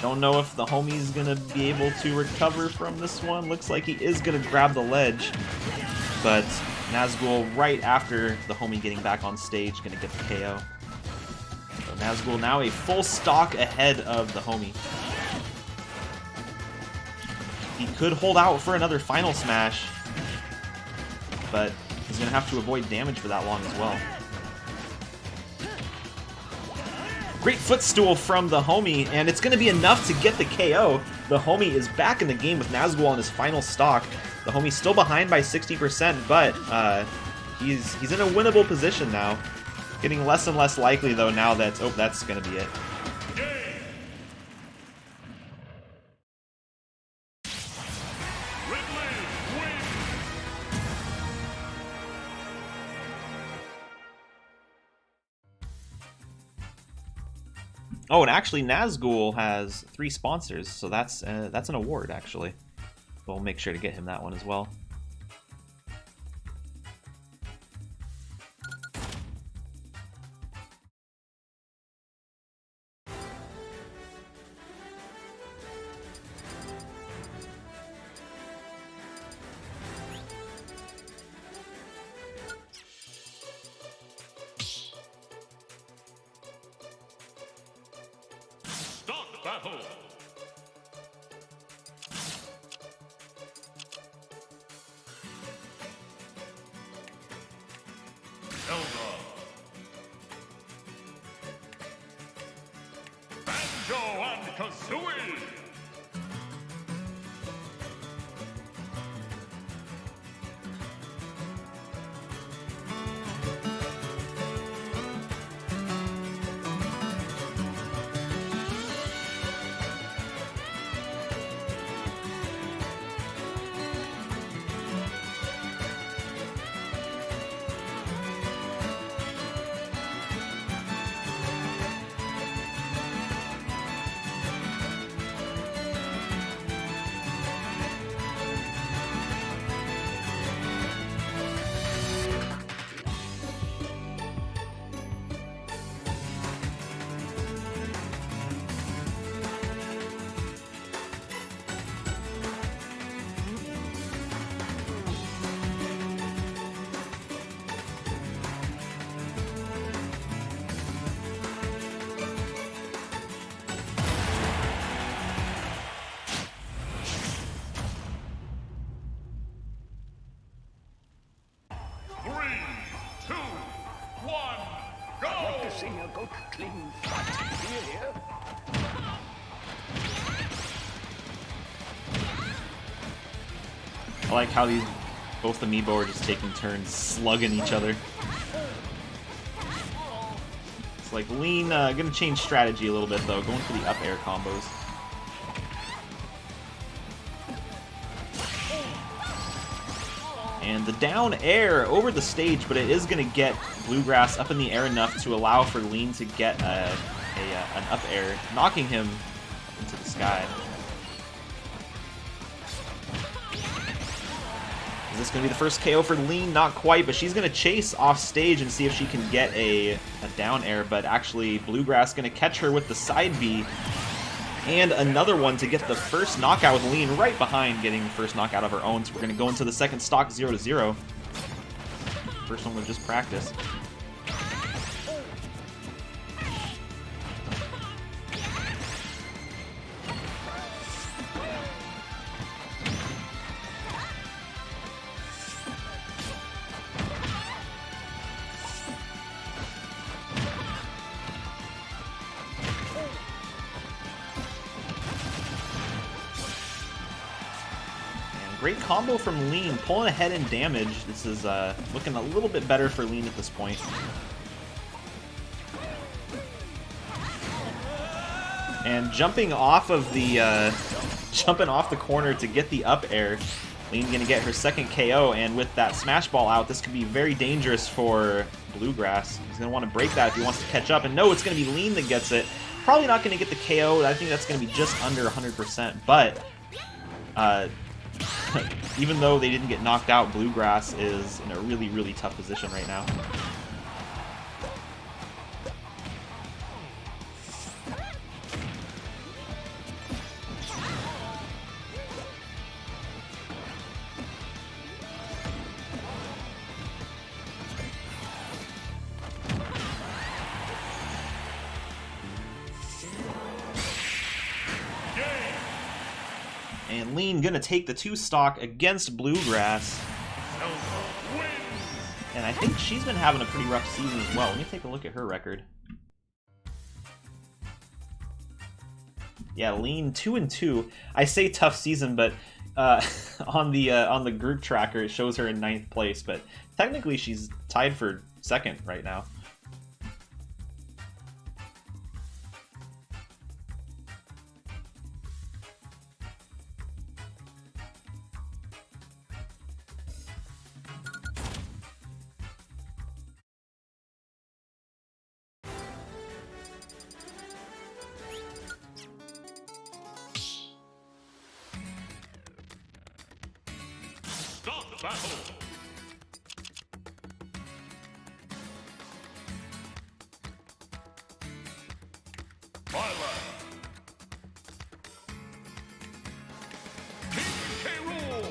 Don't know if the homie's going to be able to recover from this one. Looks like he is going to grab the ledge, but Nazgul, right after the homie getting back on stage, going to get the KO. So Nazgul now a full stock ahead of the homie. He could hold out for another final smash, but he's going to have to avoid damage for that long as well. Great footstool from the homie, and it's going to be enough to get the KO. The homie is back in the game with Nazgul on his final stock. The homie's still behind by 60%, but he's in a winnable position now. Getting less and less likely, though, now that... Oh, that's going to be it. Oh, and actually, Nazgul has 3 sponsors, so that's an award, actually. We'll make sure to get him that one as well. Battle. Elda. Banjo and Kazooie. Practicing a good clean fight. Do you hear? I like how both Amiibo are just taking turns slugging each other. It's like Lean gonna change strategy a little bit though, going for the up air combos. And the down air over the stage, but it is going to get Bluegrass up in the air enough to allow for Lean to get an up air, knocking him into the sky. Is this going to be the first KO for Lean? Not quite, but she's going to chase off stage and see if she can get a down air, but actually Bluegrass going to catch her with the side B. And another one to get the first knockout with Lean right behind getting the first knockout of her own. So we're going to go into the second stock 0-0. First one was just practice. Great combo from Lean, pulling ahead in damage. This is looking a little bit better for Lean at this point. And jumping off the corner to get the up air. Lean gonna get her second KO, and with that smash ball out, this could be very dangerous for Bluegrass. He's gonna want to break that if he wants to catch up. And no, it's gonna be Lean that gets it. Probably not gonna get the KO. I think that's gonna be just under 100%, but even though they didn't get knocked out, Bluegrass is in a really, really tough position right now. And Lean gonna take the 2 stock against Bluegrass. And I think she's been having a pretty rough season as well. Let me take a look at her record. Yeah, Lean 2-2. I say tough season, but on the group tracker it shows her in 9th place, but technically she's tied for 2nd right now. Start battle. Violet. King K. Rool.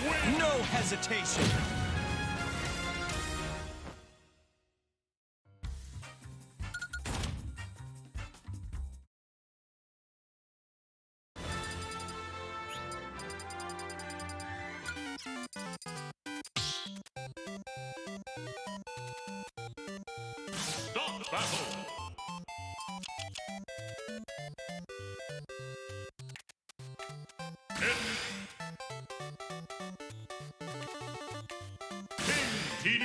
No hesitation. Start battle. King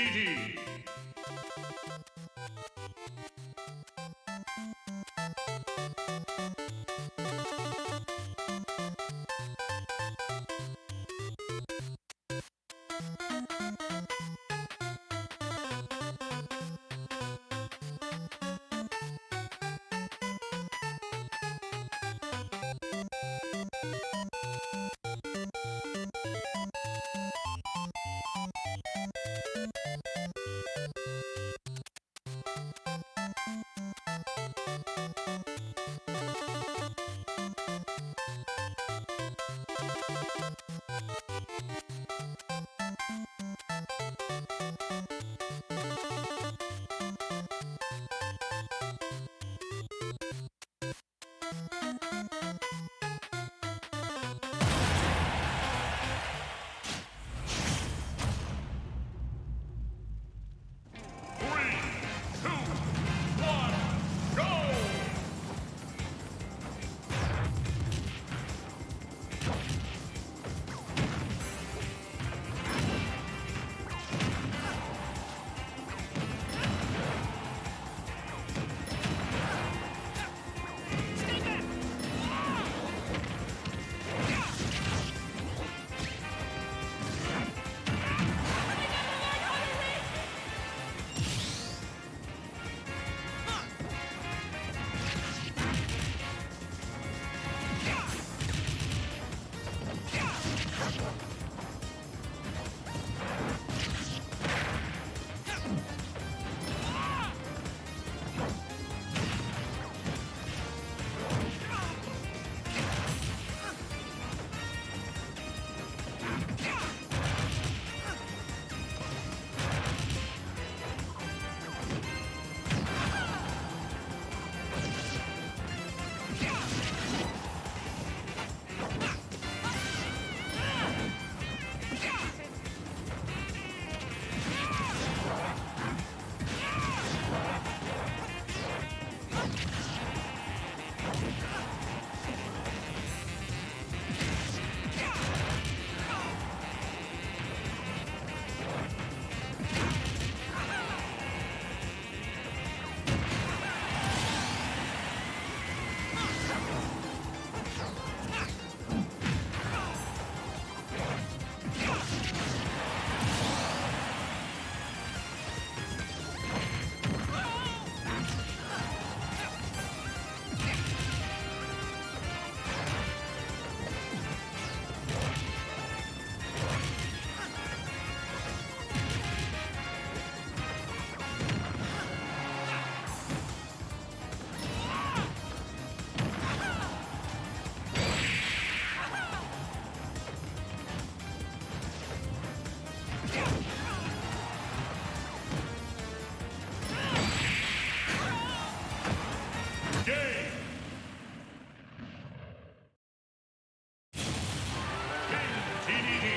TDD.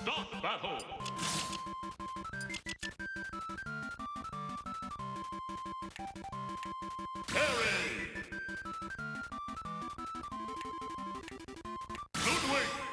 Start battle! Parry! Ludwig!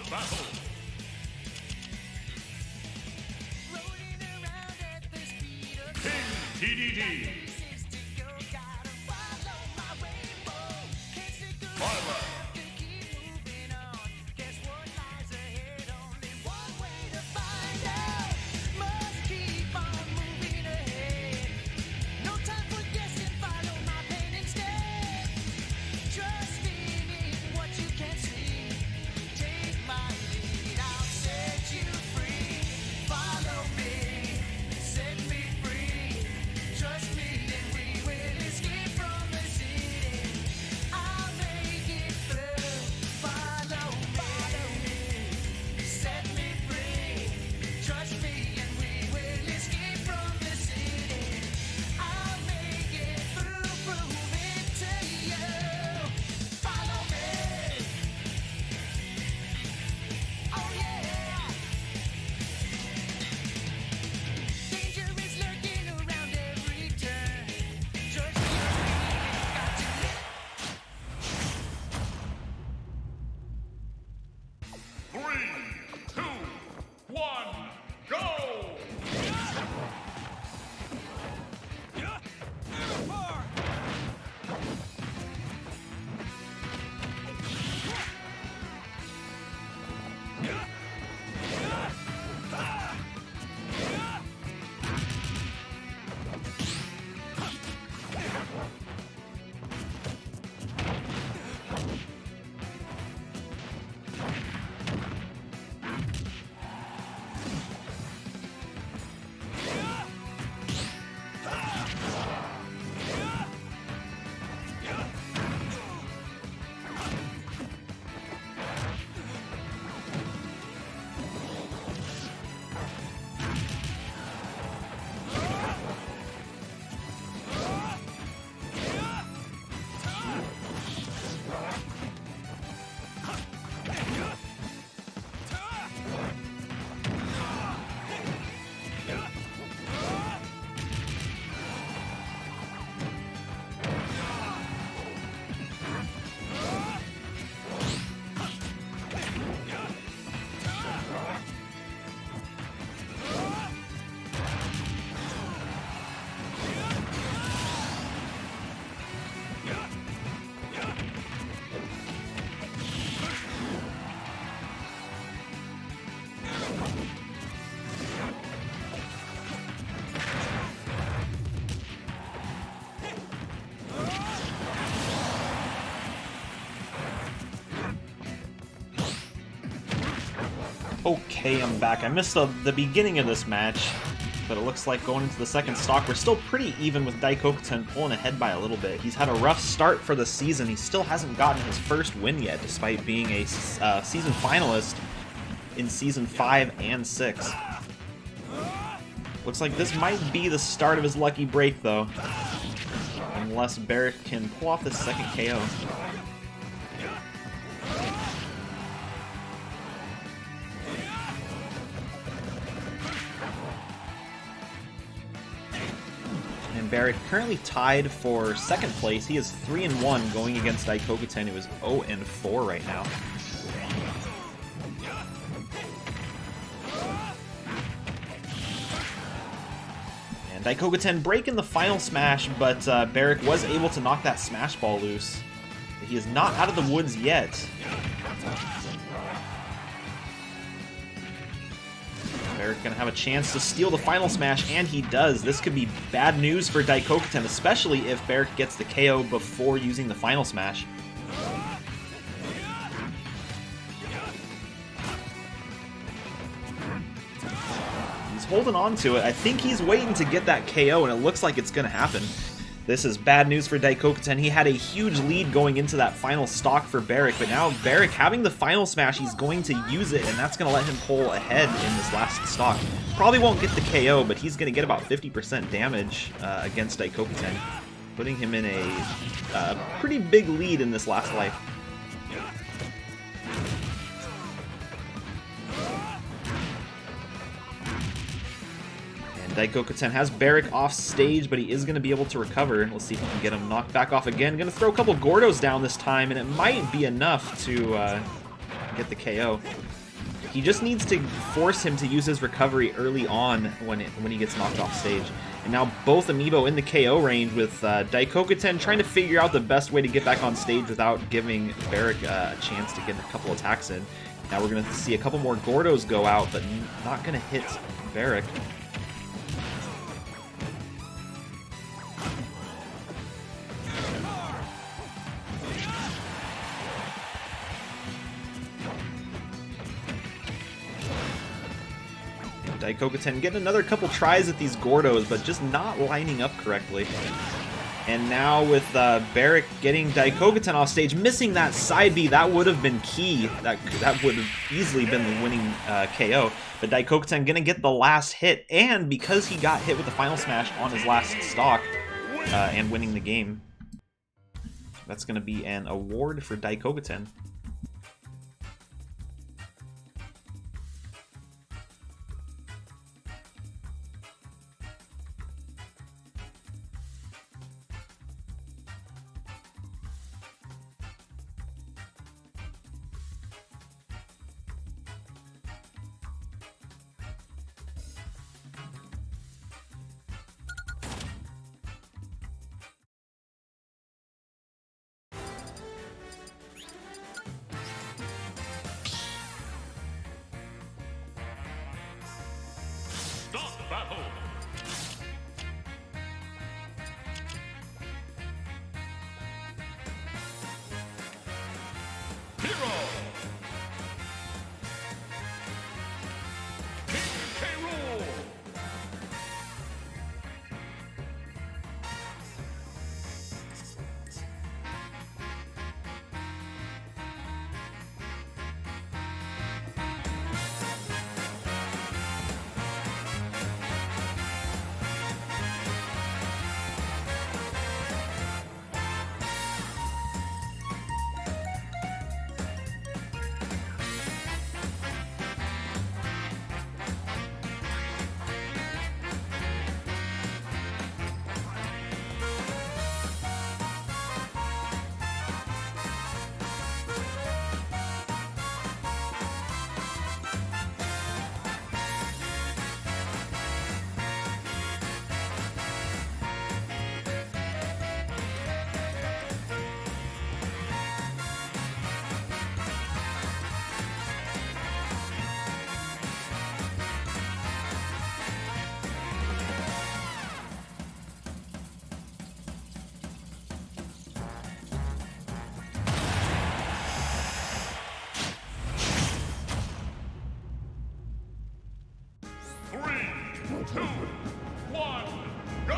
battle. King TDD. Violet. Okay, I'm back. I missed the beginning of this match, but it looks like going into the second stock, we're still pretty even with Daikoku-ten pulling ahead by a little bit. He's had a rough start for the season. He still hasn't gotten his first win yet, despite being a season finalist in Season 5 and 6. Looks like this might be the start of his lucky break, though, unless Barrett can pull off the second KO. Barrett currently tied for second place. He is 3-1 going against Daikoku-ten, who is 0-4 right now. And Daikoku-ten breaking the final smash, but Barrett was able to knock that smash ball loose. He is not out of the woods yet. Barrett's gonna have a chance to steal the final smash, and he does. This could be bad news for Daikoku-ten, especially if Barrett gets the KO before using the final smash. He's holding on to it. I think he's waiting to get that KO, and it looks like it's gonna happen. This is bad news for Daikoku-ten. He had a huge lead going into that final stock for Barrett, but now Barrett having the final smash, he's going to use it, and that's going to let him pull ahead in this last stock. Probably won't get the KO, but he's going to get about 50% damage against Daikoku-ten, putting him in a pretty big lead in this last life. Daikoku-ten has Barrick off stage, but he is going to be able to recover. Let's see if we can get him knocked back off again. Going to throw a couple Gordos down this time, and it might be enough to get the KO. He just needs to force him to use his recovery early on when he gets knocked off stage. And now both Amiibo in the KO range with Daikokuten trying to figure out the best way to get back on stage without giving Barrick a chance to get a couple attacks in. Now we're going to see a couple more Gordos go out, but not going to hit Barrick. Daikokuten getting another couple tries at these Gordos, but just not lining up correctly. And now with Barrick getting Daikokuten off stage, missing that side B, that would have been key. That would have easily been the winning KO. But Daikokuten gonna get the last hit, and because he got hit with the final smash on his last stock and winning the game, that's gonna be an award for Daikokuten. Start battle. Hero. King K. Rool. Three, two, one, go!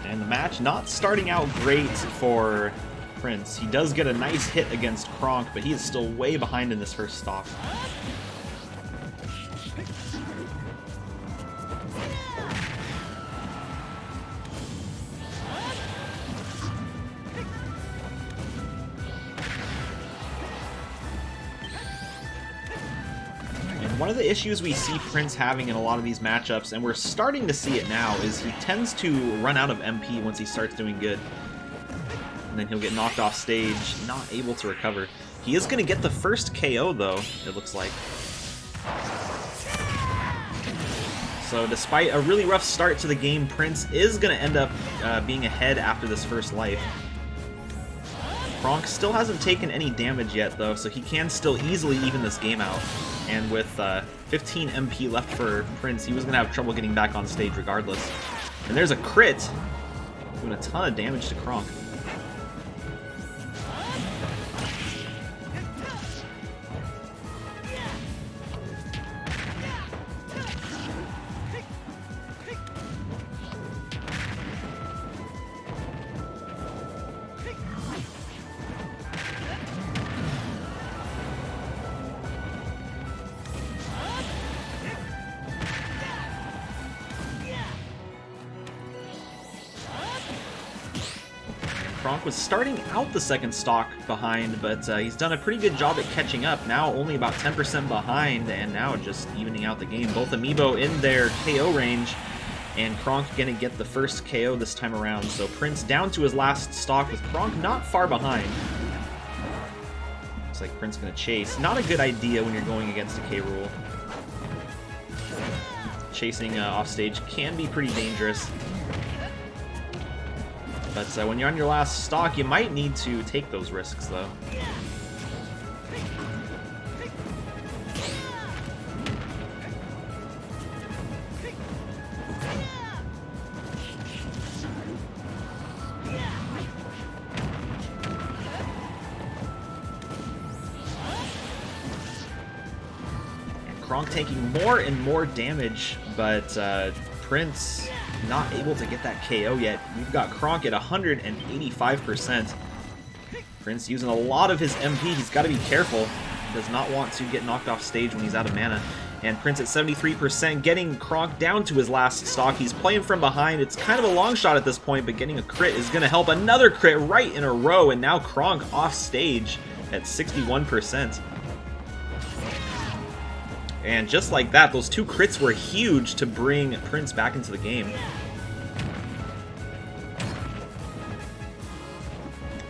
And the match not starting out great for Prince. He does get a nice hit against Kronk, but he is still way behind in this first stock. One of the issues we see Prince having in a lot of these matchups, and we're starting to see it now, is he tends to run out of MP once he starts doing good. And then he'll get knocked off stage, not able to recover. He is going to get the first KO, though, it looks like. So despite a really rough start to the game, Prince is going to end up being ahead after this first life. Kronk still hasn't taken any damage yet, though, so he can still easily even this game out. And with 15 MP left for Prince, he was going to have trouble getting back on stage regardless. And there's a crit, doing a ton of damage to Kronk. Kronk was starting out the second stock behind, but he's done a pretty good job at catching up. Now only about 10% behind, and now just evening out the game. Both Amiibo in their KO range, and Kronk gonna get the first KO this time around. So Prince down to his last stock with Kronk not far behind. Looks like Prince gonna chase. Not a good idea when you're going against a K Rool. Chasing off stage can be pretty dangerous. But when you're on your last stock, you might need to take those risks, though. Kronk taking more and more damage, but Prince not able to get that KO yet. We've got Kronk at 185%. Prince using a lot of his MP. He's got to be careful. He does not want to get knocked off stage when he's out of mana. And Prince at 73%, getting Kronk down to his last stock. He's playing from behind. It's kind of a long shot at this point, but getting a crit is going to help. Another crit right in a row, and now Kronk off stage at 61%. And just like that, those two crits were huge to bring Prince back into the game.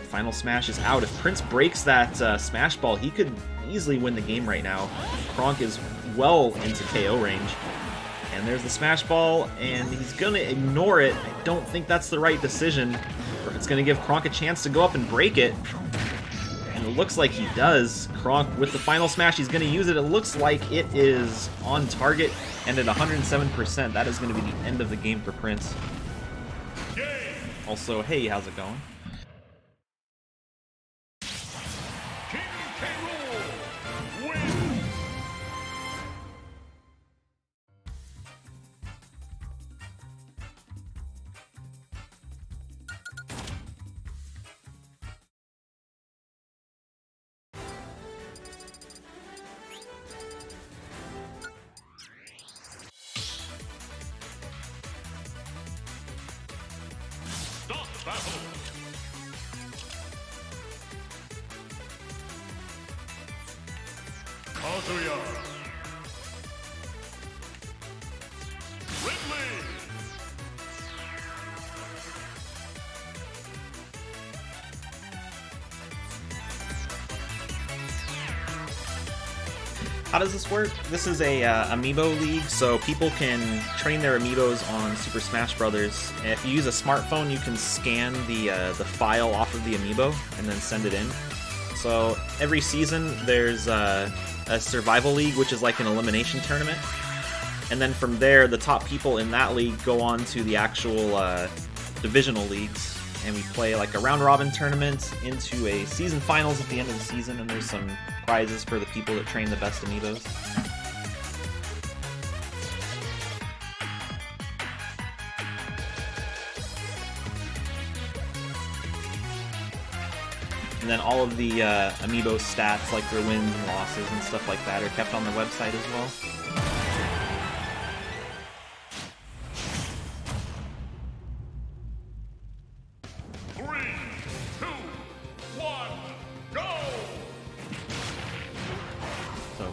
Final smash is out. If Prince breaks that smash ball, he could easily win the game right now. Kronk is well into KO range. And there's the smash ball, and he's going to ignore it. I don't think that's the right decision. It's going to give Kronk a chance to go up and break it. And it looks like he does. Kronk with the final smash, he's going to use it. It looks like it is on target and at 107%. That is going to be the end of the game for Prince. Also, hey, how's it going? Stop battle. Kazuya. Ridley. How does this work? This is a Amiibo league, so people can train their Amiibos on Super Smash Brothers. If you use a smartphone, you can scan the file off of the Amiibo and then send it in. So every season, there's a survival league, which is like an elimination tournament. And then from there, the top people in that league go on to the actual divisional leagues. And we play like a round-robin tournament into a season finals at the end of the season, and there's some prizes for the people that train the best Amiibos. And then all of the Amiibo stats, like their wins and losses and stuff like that, are kept on their website as well.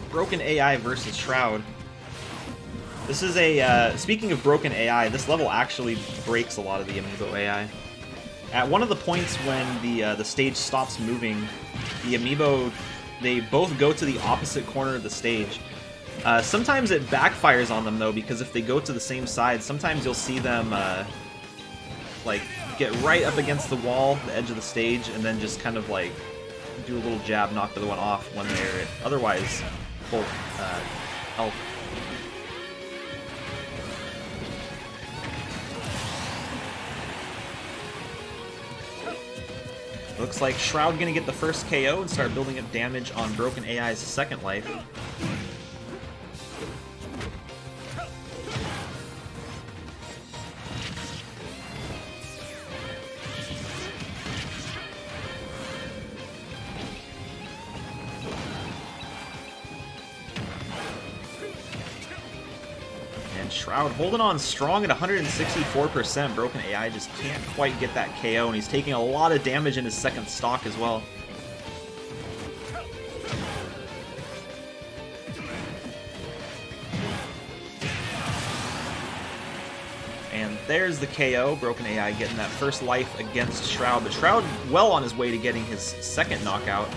Broken AI versus Shroud. This is a, speaking of broken AI, this level actually breaks a lot of the Amiibo AI. At one of the points when the stage stops moving, the Amiibo, they both go to the opposite corner of the stage. Sometimes it backfires on them though, because if they go to the same side, sometimes you'll see them like get right up against the wall, the edge of the stage, and then just kind of like do a little jab, knock the other one off when they're otherwise full health. Looks like Shroud gonna get the first KO and start building up damage on Broken AI's second life. Shroud holding on strong at 164%. Broken AI just can't quite get that KO, and he's taking a lot of damage in his second stock as well. And there's the KO. Broken AI getting that first life against Shroud, but Shroud well on his way to getting his second knockout.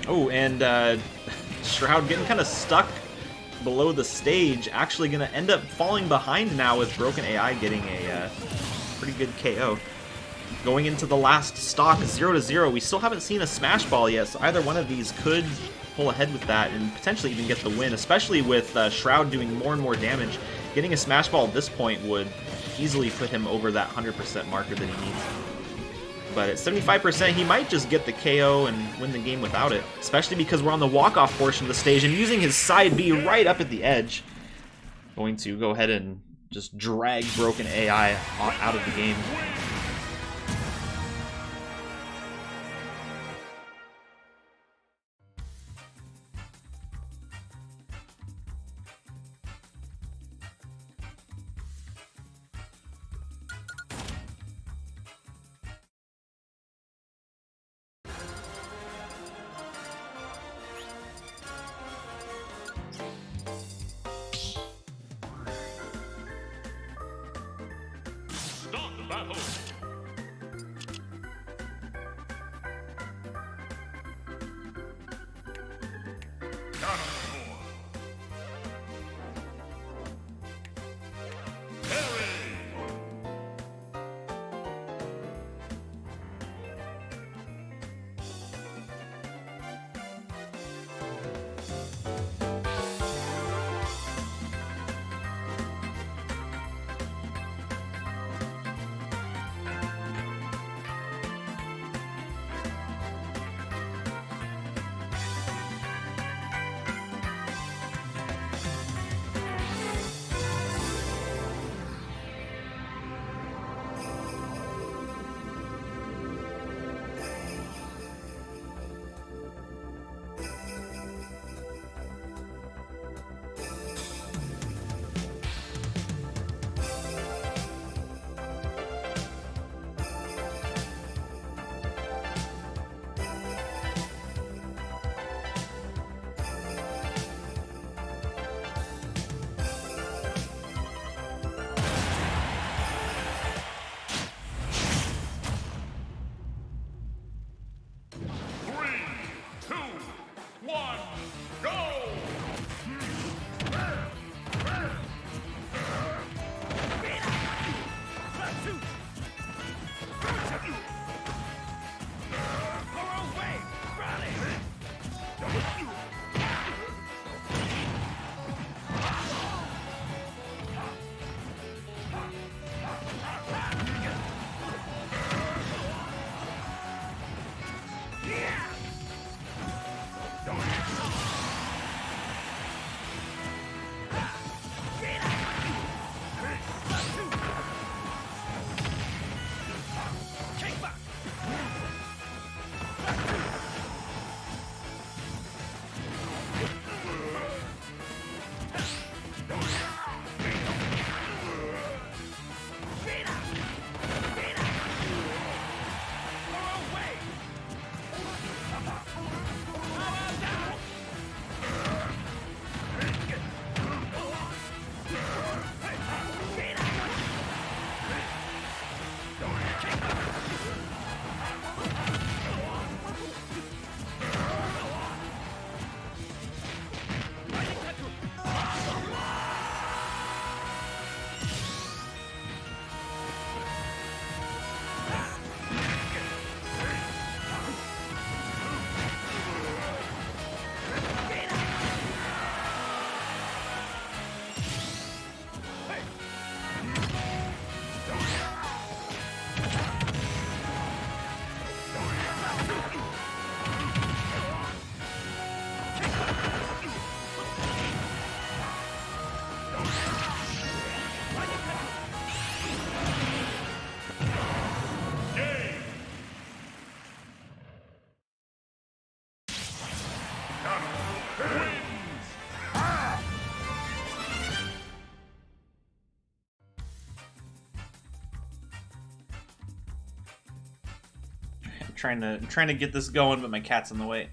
Oh, and Shroud getting kind of stuck below the stage, actually going to end up falling behind now with Broken AI getting a pretty good KO. Going into the last stock, 0-0. We still haven't seen a Smash Ball yet, so either one of these could pull ahead with that and potentially even get the win, especially with Shroud doing more and more damage. Getting a Smash Ball at this point would easily put him over that 100% marker that he needs. But at 75%, he might just get the KO and win the game without it, especially because we're on the walk-off portion of the stage and using his side B right up at the edge. Going to go ahead and just drag Broken AI out of the game. Start the battle. Down on the floor. Parry. Trying to get this going, but my cat's in the way.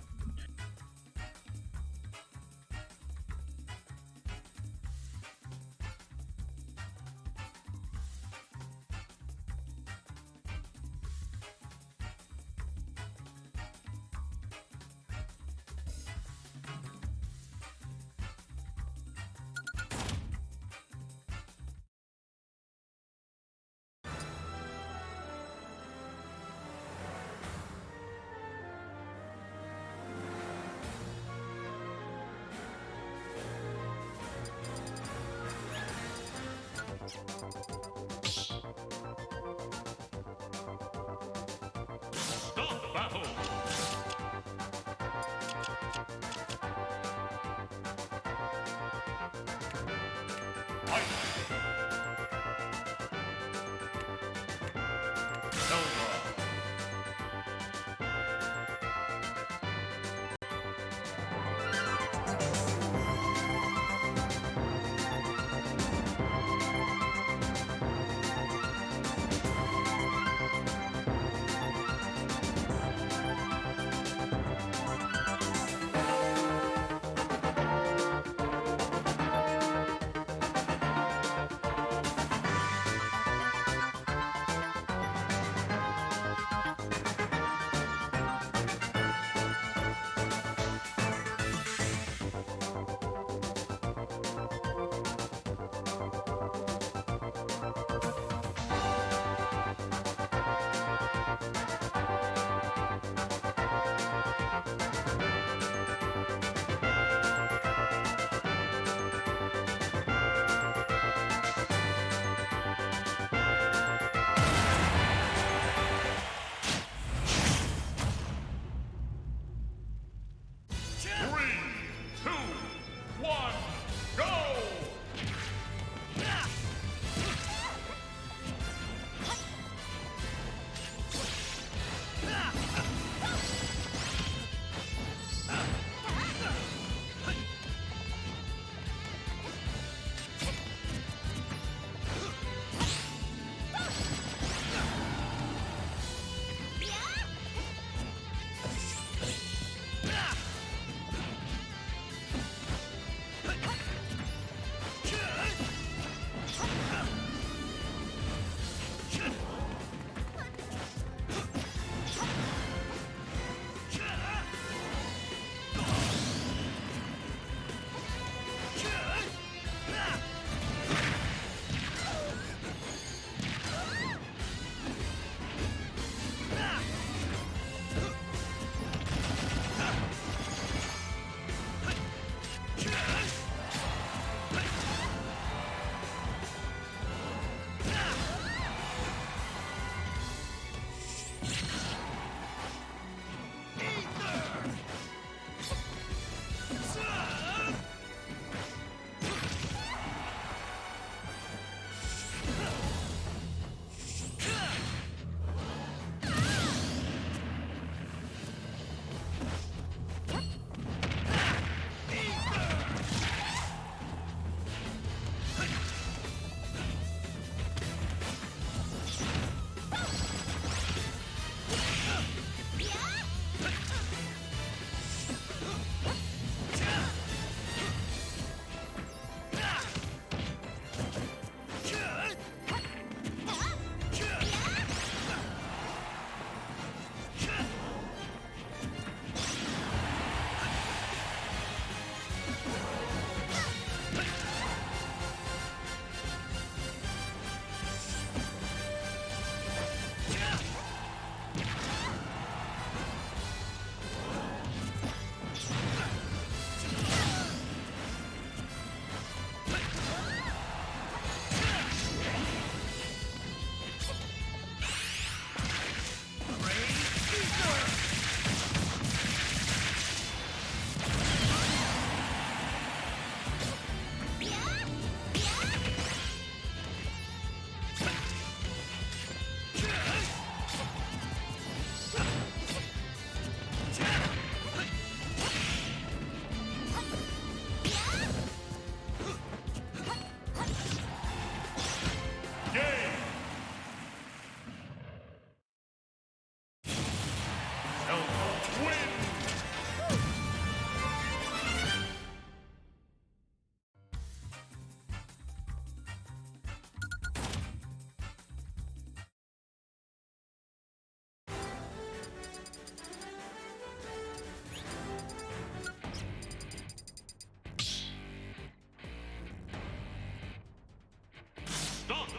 Start battle. Fight. Nova.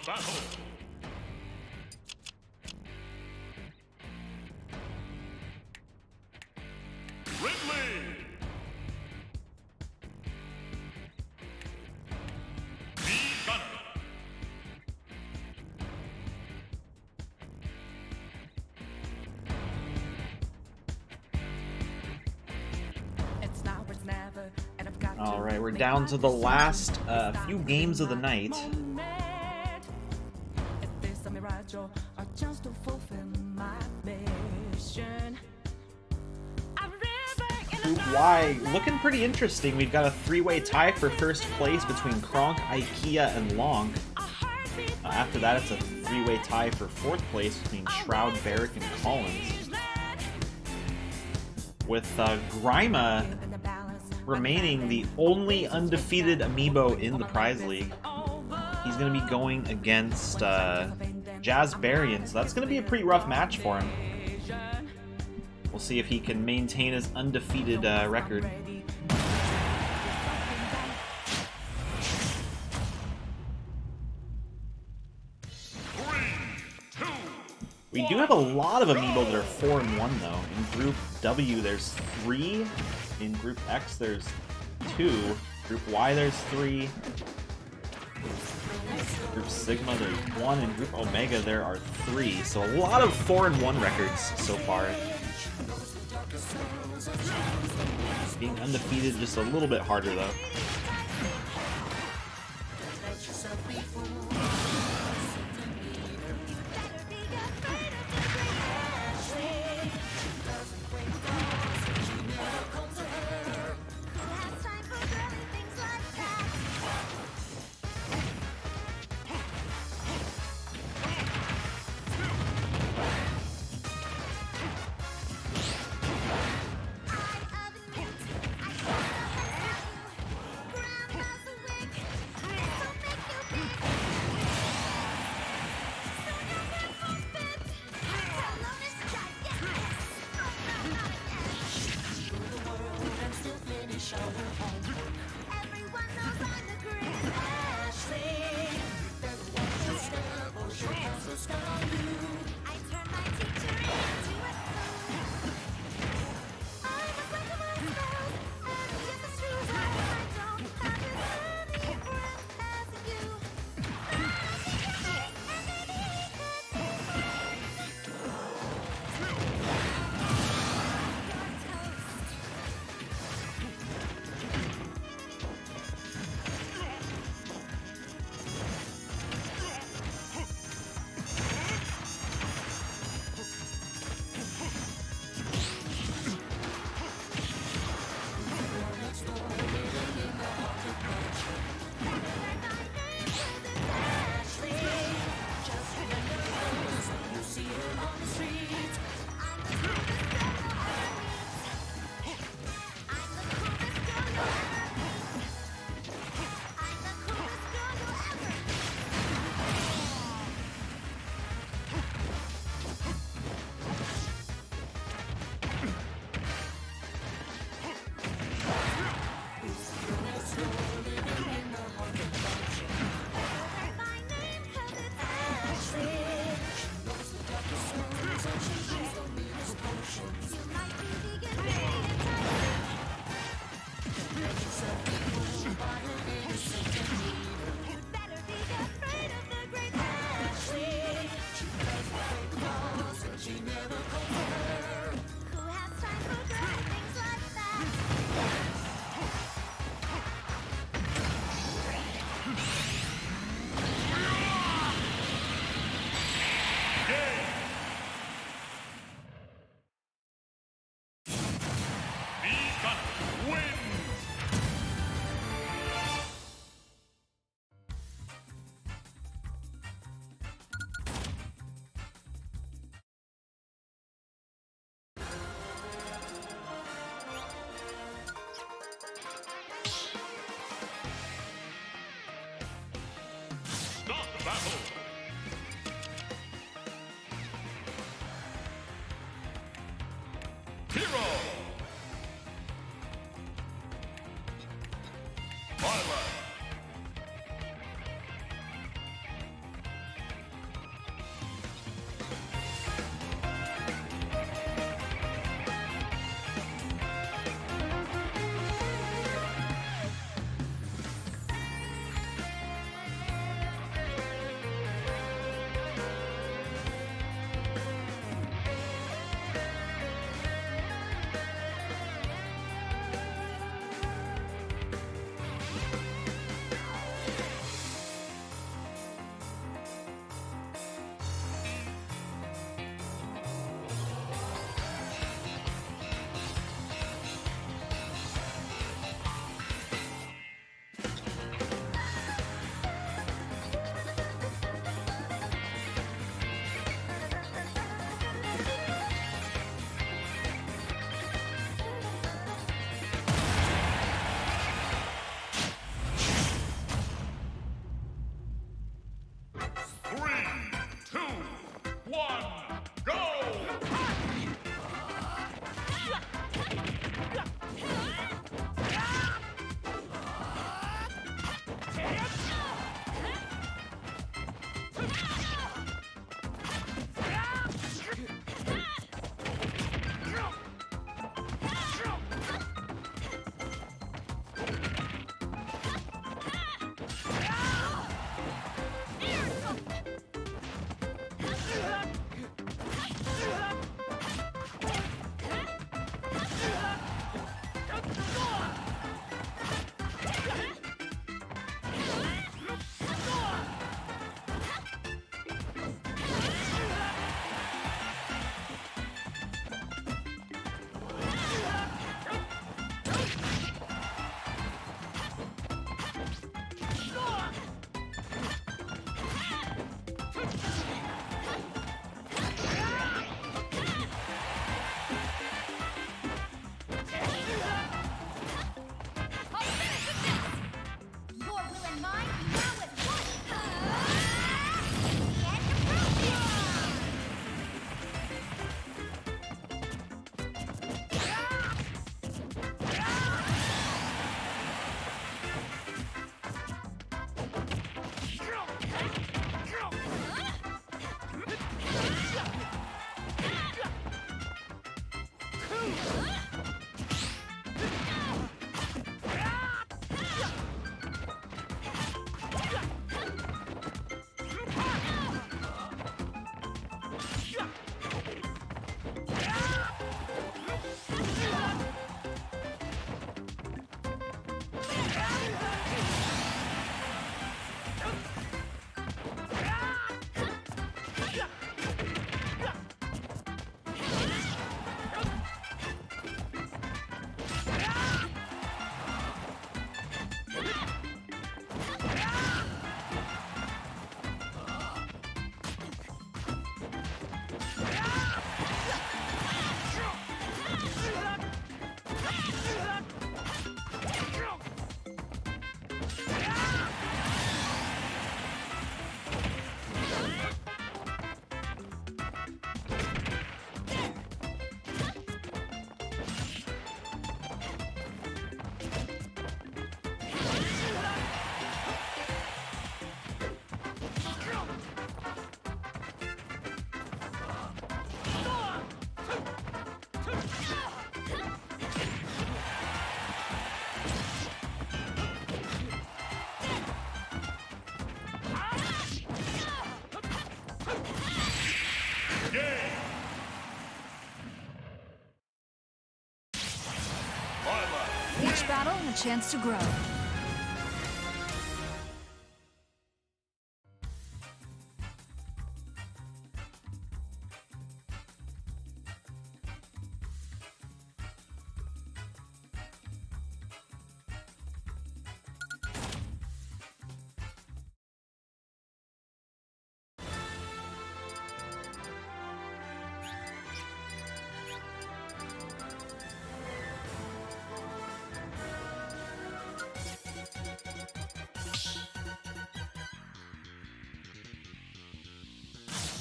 battle. Ridley. B Gunner. It's now or it's never, and I've got All to right, we're make down my to the decision. last few games of the night. Moment. Is this a mirage or just to fulfill my mission? I'm river in a Group Y looking pretty interesting. We've got a three-way tie for first place between Kronk, IKEA, and Long. After that, it's a three-way tie for fourth place between Shroud, Barrick, and Collins. With Grima remaining the only undefeated Amiibo in the prize league. He's going to be going against Jazzbarian, so that's going to be a pretty rough match for him. We'll see if he can maintain his undefeated record. We do have a lot of Amiibo that are 4-1 though. In Group W, there's 3. In Group X, there's 2. Group Y, there's 3. Group Sigma, there's 1. In Group Omega, there are 3. So a lot of 4-1 records so far. Being undefeated just a little bit harder though. Each battle, a chance to grow.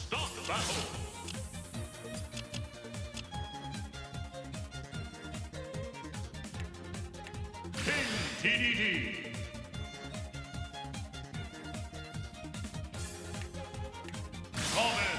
Start the battle. King TDD. Common.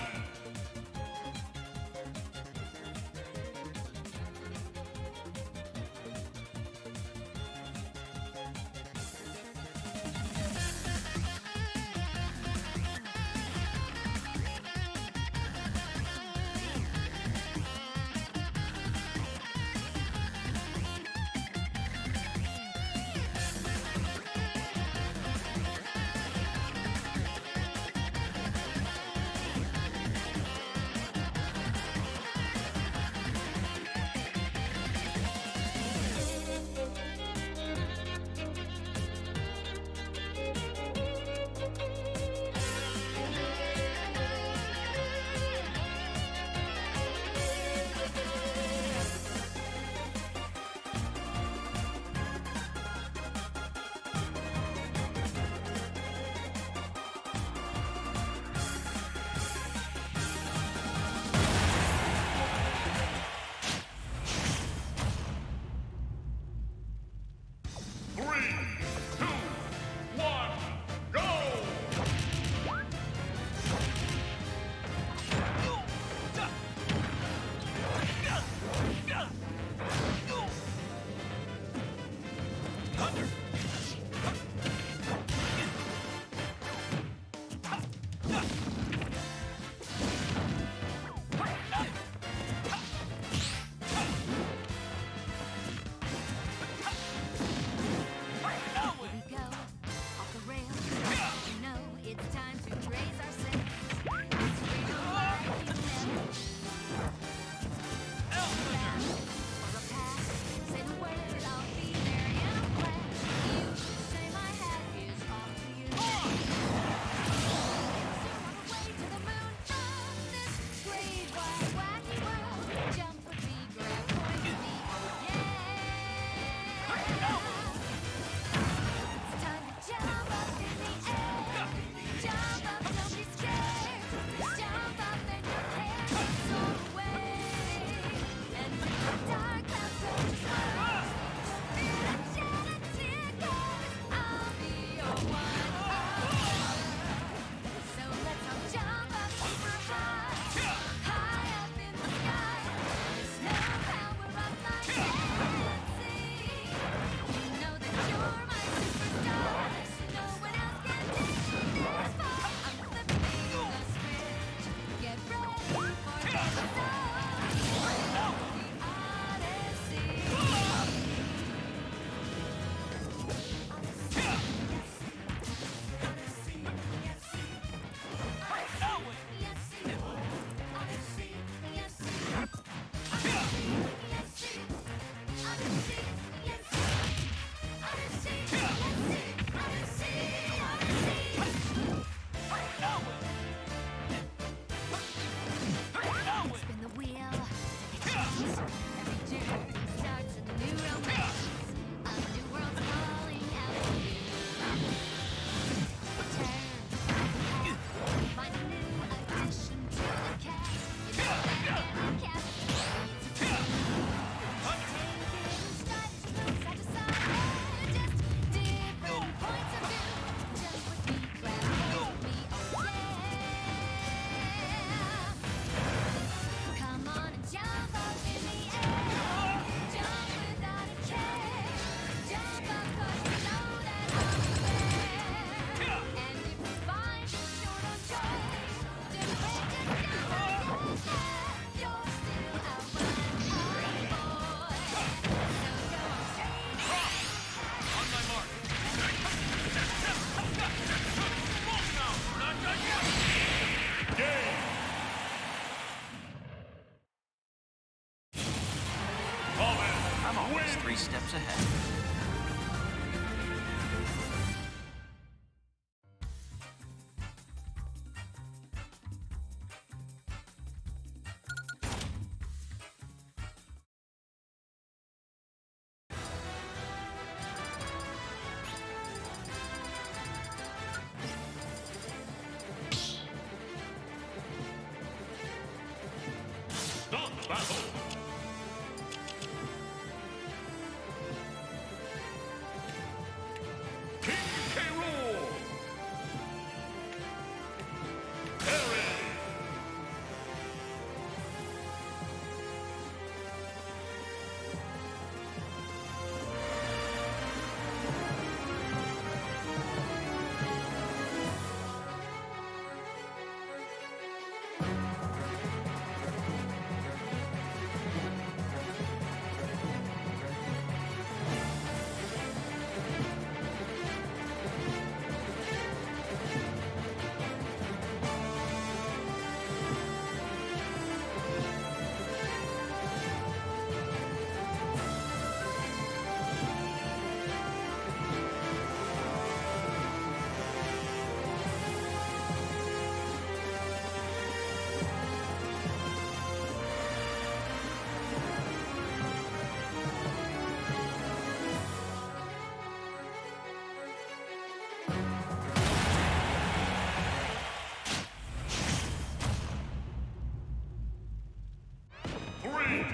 Three, two, one, go! Thunder. Here we go, off the rails. You know it's time to raise our sails. It's freedom like never. For a pass, say the word, I'll be there in a flash.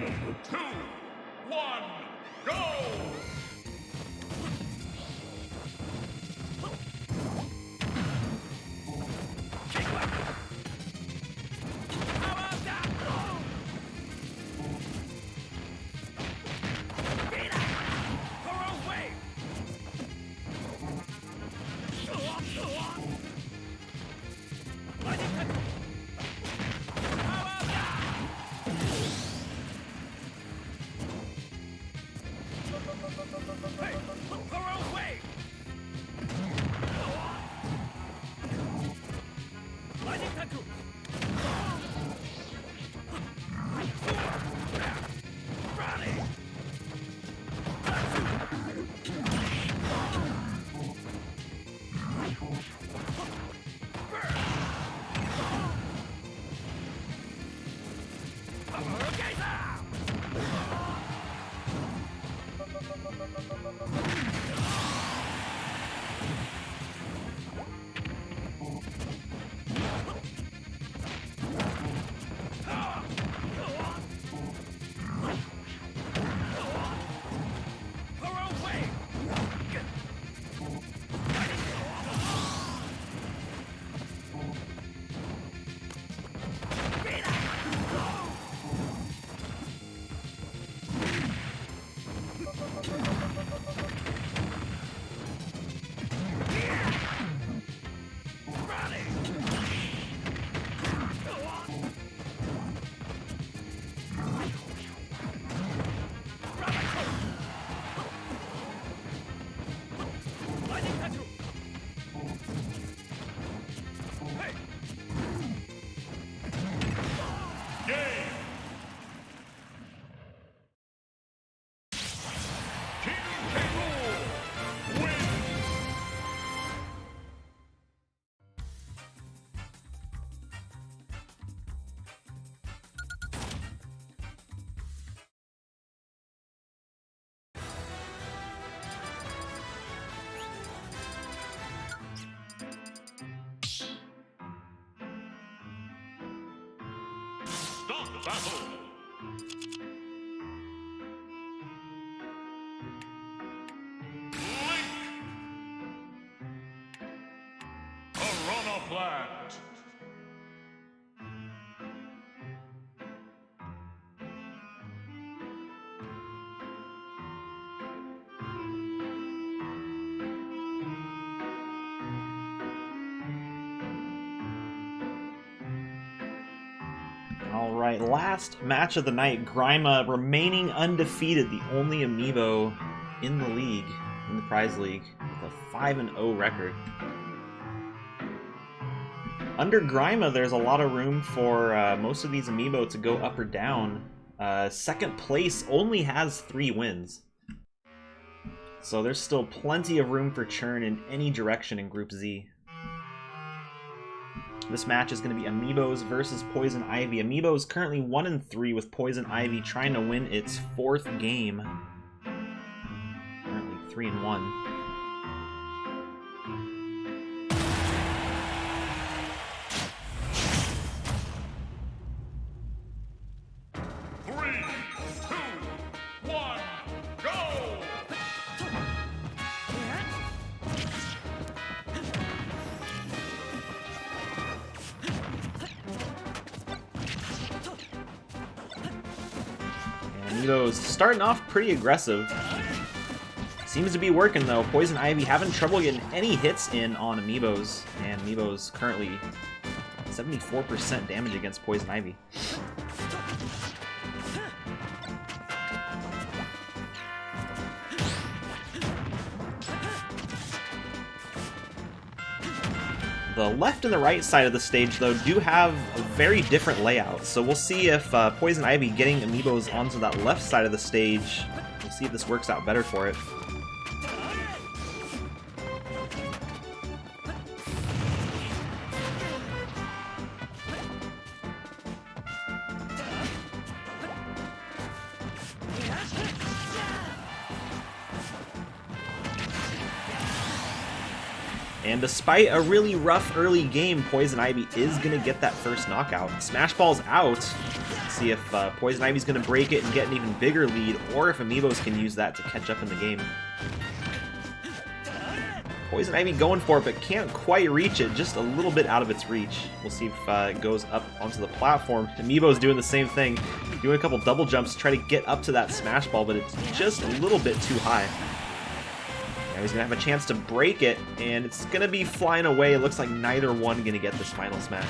2, 1, go! Stop battle! Link! Piranha Plant! Alright, last match of the night. Grima remaining undefeated, the only Amiibo in the league, in the prize league, with a 5-0 record. Under Grima, there's a lot of room for most of these Amiibo to go up or down. Second place only has 3 wins. So there's still plenty of room for churn in any direction in Group Z. This match is going to be Amiibos versus Poison Ivy. Amiibo is currently 1-3 with Poison Ivy trying to win its 4th game. Currently 3-1. Amiibo's starting off pretty aggressive. Seems to be working though. Poison Ivy having trouble getting any hits in on Amiibos, and Amiibo's currently 74% damage against Poison Ivy. The left and the right side of the stage, though, do have a very different layout, so we'll see if Poison Ivy getting Amiibos onto that left side of the stage, we'll see if this works out better for it. And despite a really rough early game, Poison Ivy is going to get that first knockout. Smash Ball's out. Let's see if Poison Ivy's going to break it and get an even bigger lead, or if Amiibos can use that to catch up in the game. Poison Ivy going for it, but can't quite reach it, just a little bit out of its reach. We'll see if it goes up onto the platform. Amiibo's doing the same thing, doing a couple double jumps to try to get up to that smash ball, but it's just a little bit too high. Now he's going to have a chance to break it, and it's going to be flying away. It looks like neither one going to get this final smash.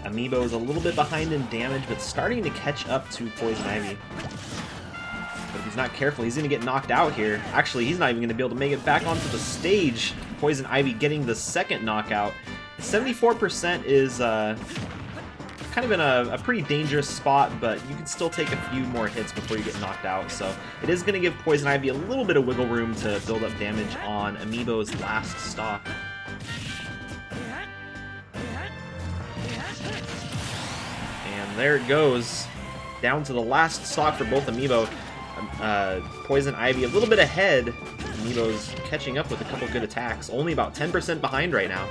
Amiibo is a little bit behind in damage, but starting to catch up to Poison Ivy. But if he's not careful, he's going to get knocked out here. Actually, he's not even going to be able to make it back onto the stage. Poison Ivy getting the second knockout. 74% is kind of in a pretty dangerous spot, but you can still take a few more hits before you get knocked out. So it is going to give Poison Ivy a little bit of wiggle room to build up damage on Amiibo's last stock. There it goes, down to the last stock for both Amiibo. Poison Ivy a little bit ahead. Amiibo's catching up with a couple good attacks. Only about 10% behind right now.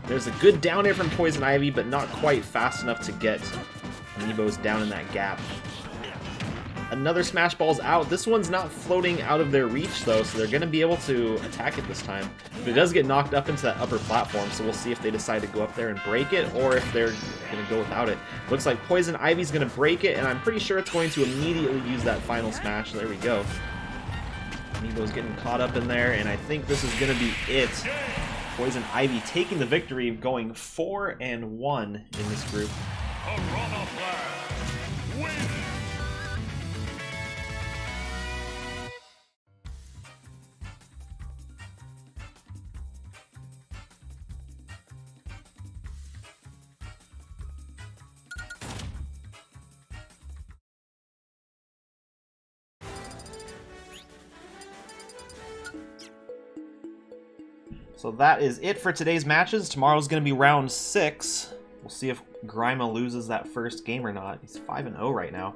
There's a good down air from Poison Ivy, but not quite fast enough to get Amiibo's down in that gap. Another Smash Ball's out. This one's not floating out of their reach, though, so they're going to be able to attack it this time. But it does get knocked up into that upper platform, so we'll see if they decide to go up there and break it, or if they're going to go without it. Looks like Poison Ivy's going to break it, and I'm pretty sure it's going to immediately use that final smash. There we go. Amiibo's getting caught up in there, and I think this is going to be it. Poison Ivy taking the victory, going 4-1 in this group. Piranha Plant wins. So that is it for today's matches. Tomorrow's going to be round 6. We'll see if Grima loses that first game or not. He's 5-0 right now.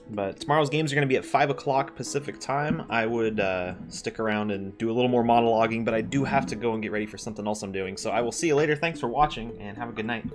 But tomorrow's games are going to be at 5 o'clock Pacific time. I would stick around and do a little more monologuing, but I do have to go and get ready for something else I'm doing. So I will see you later. Thanks for watching, and have a good night.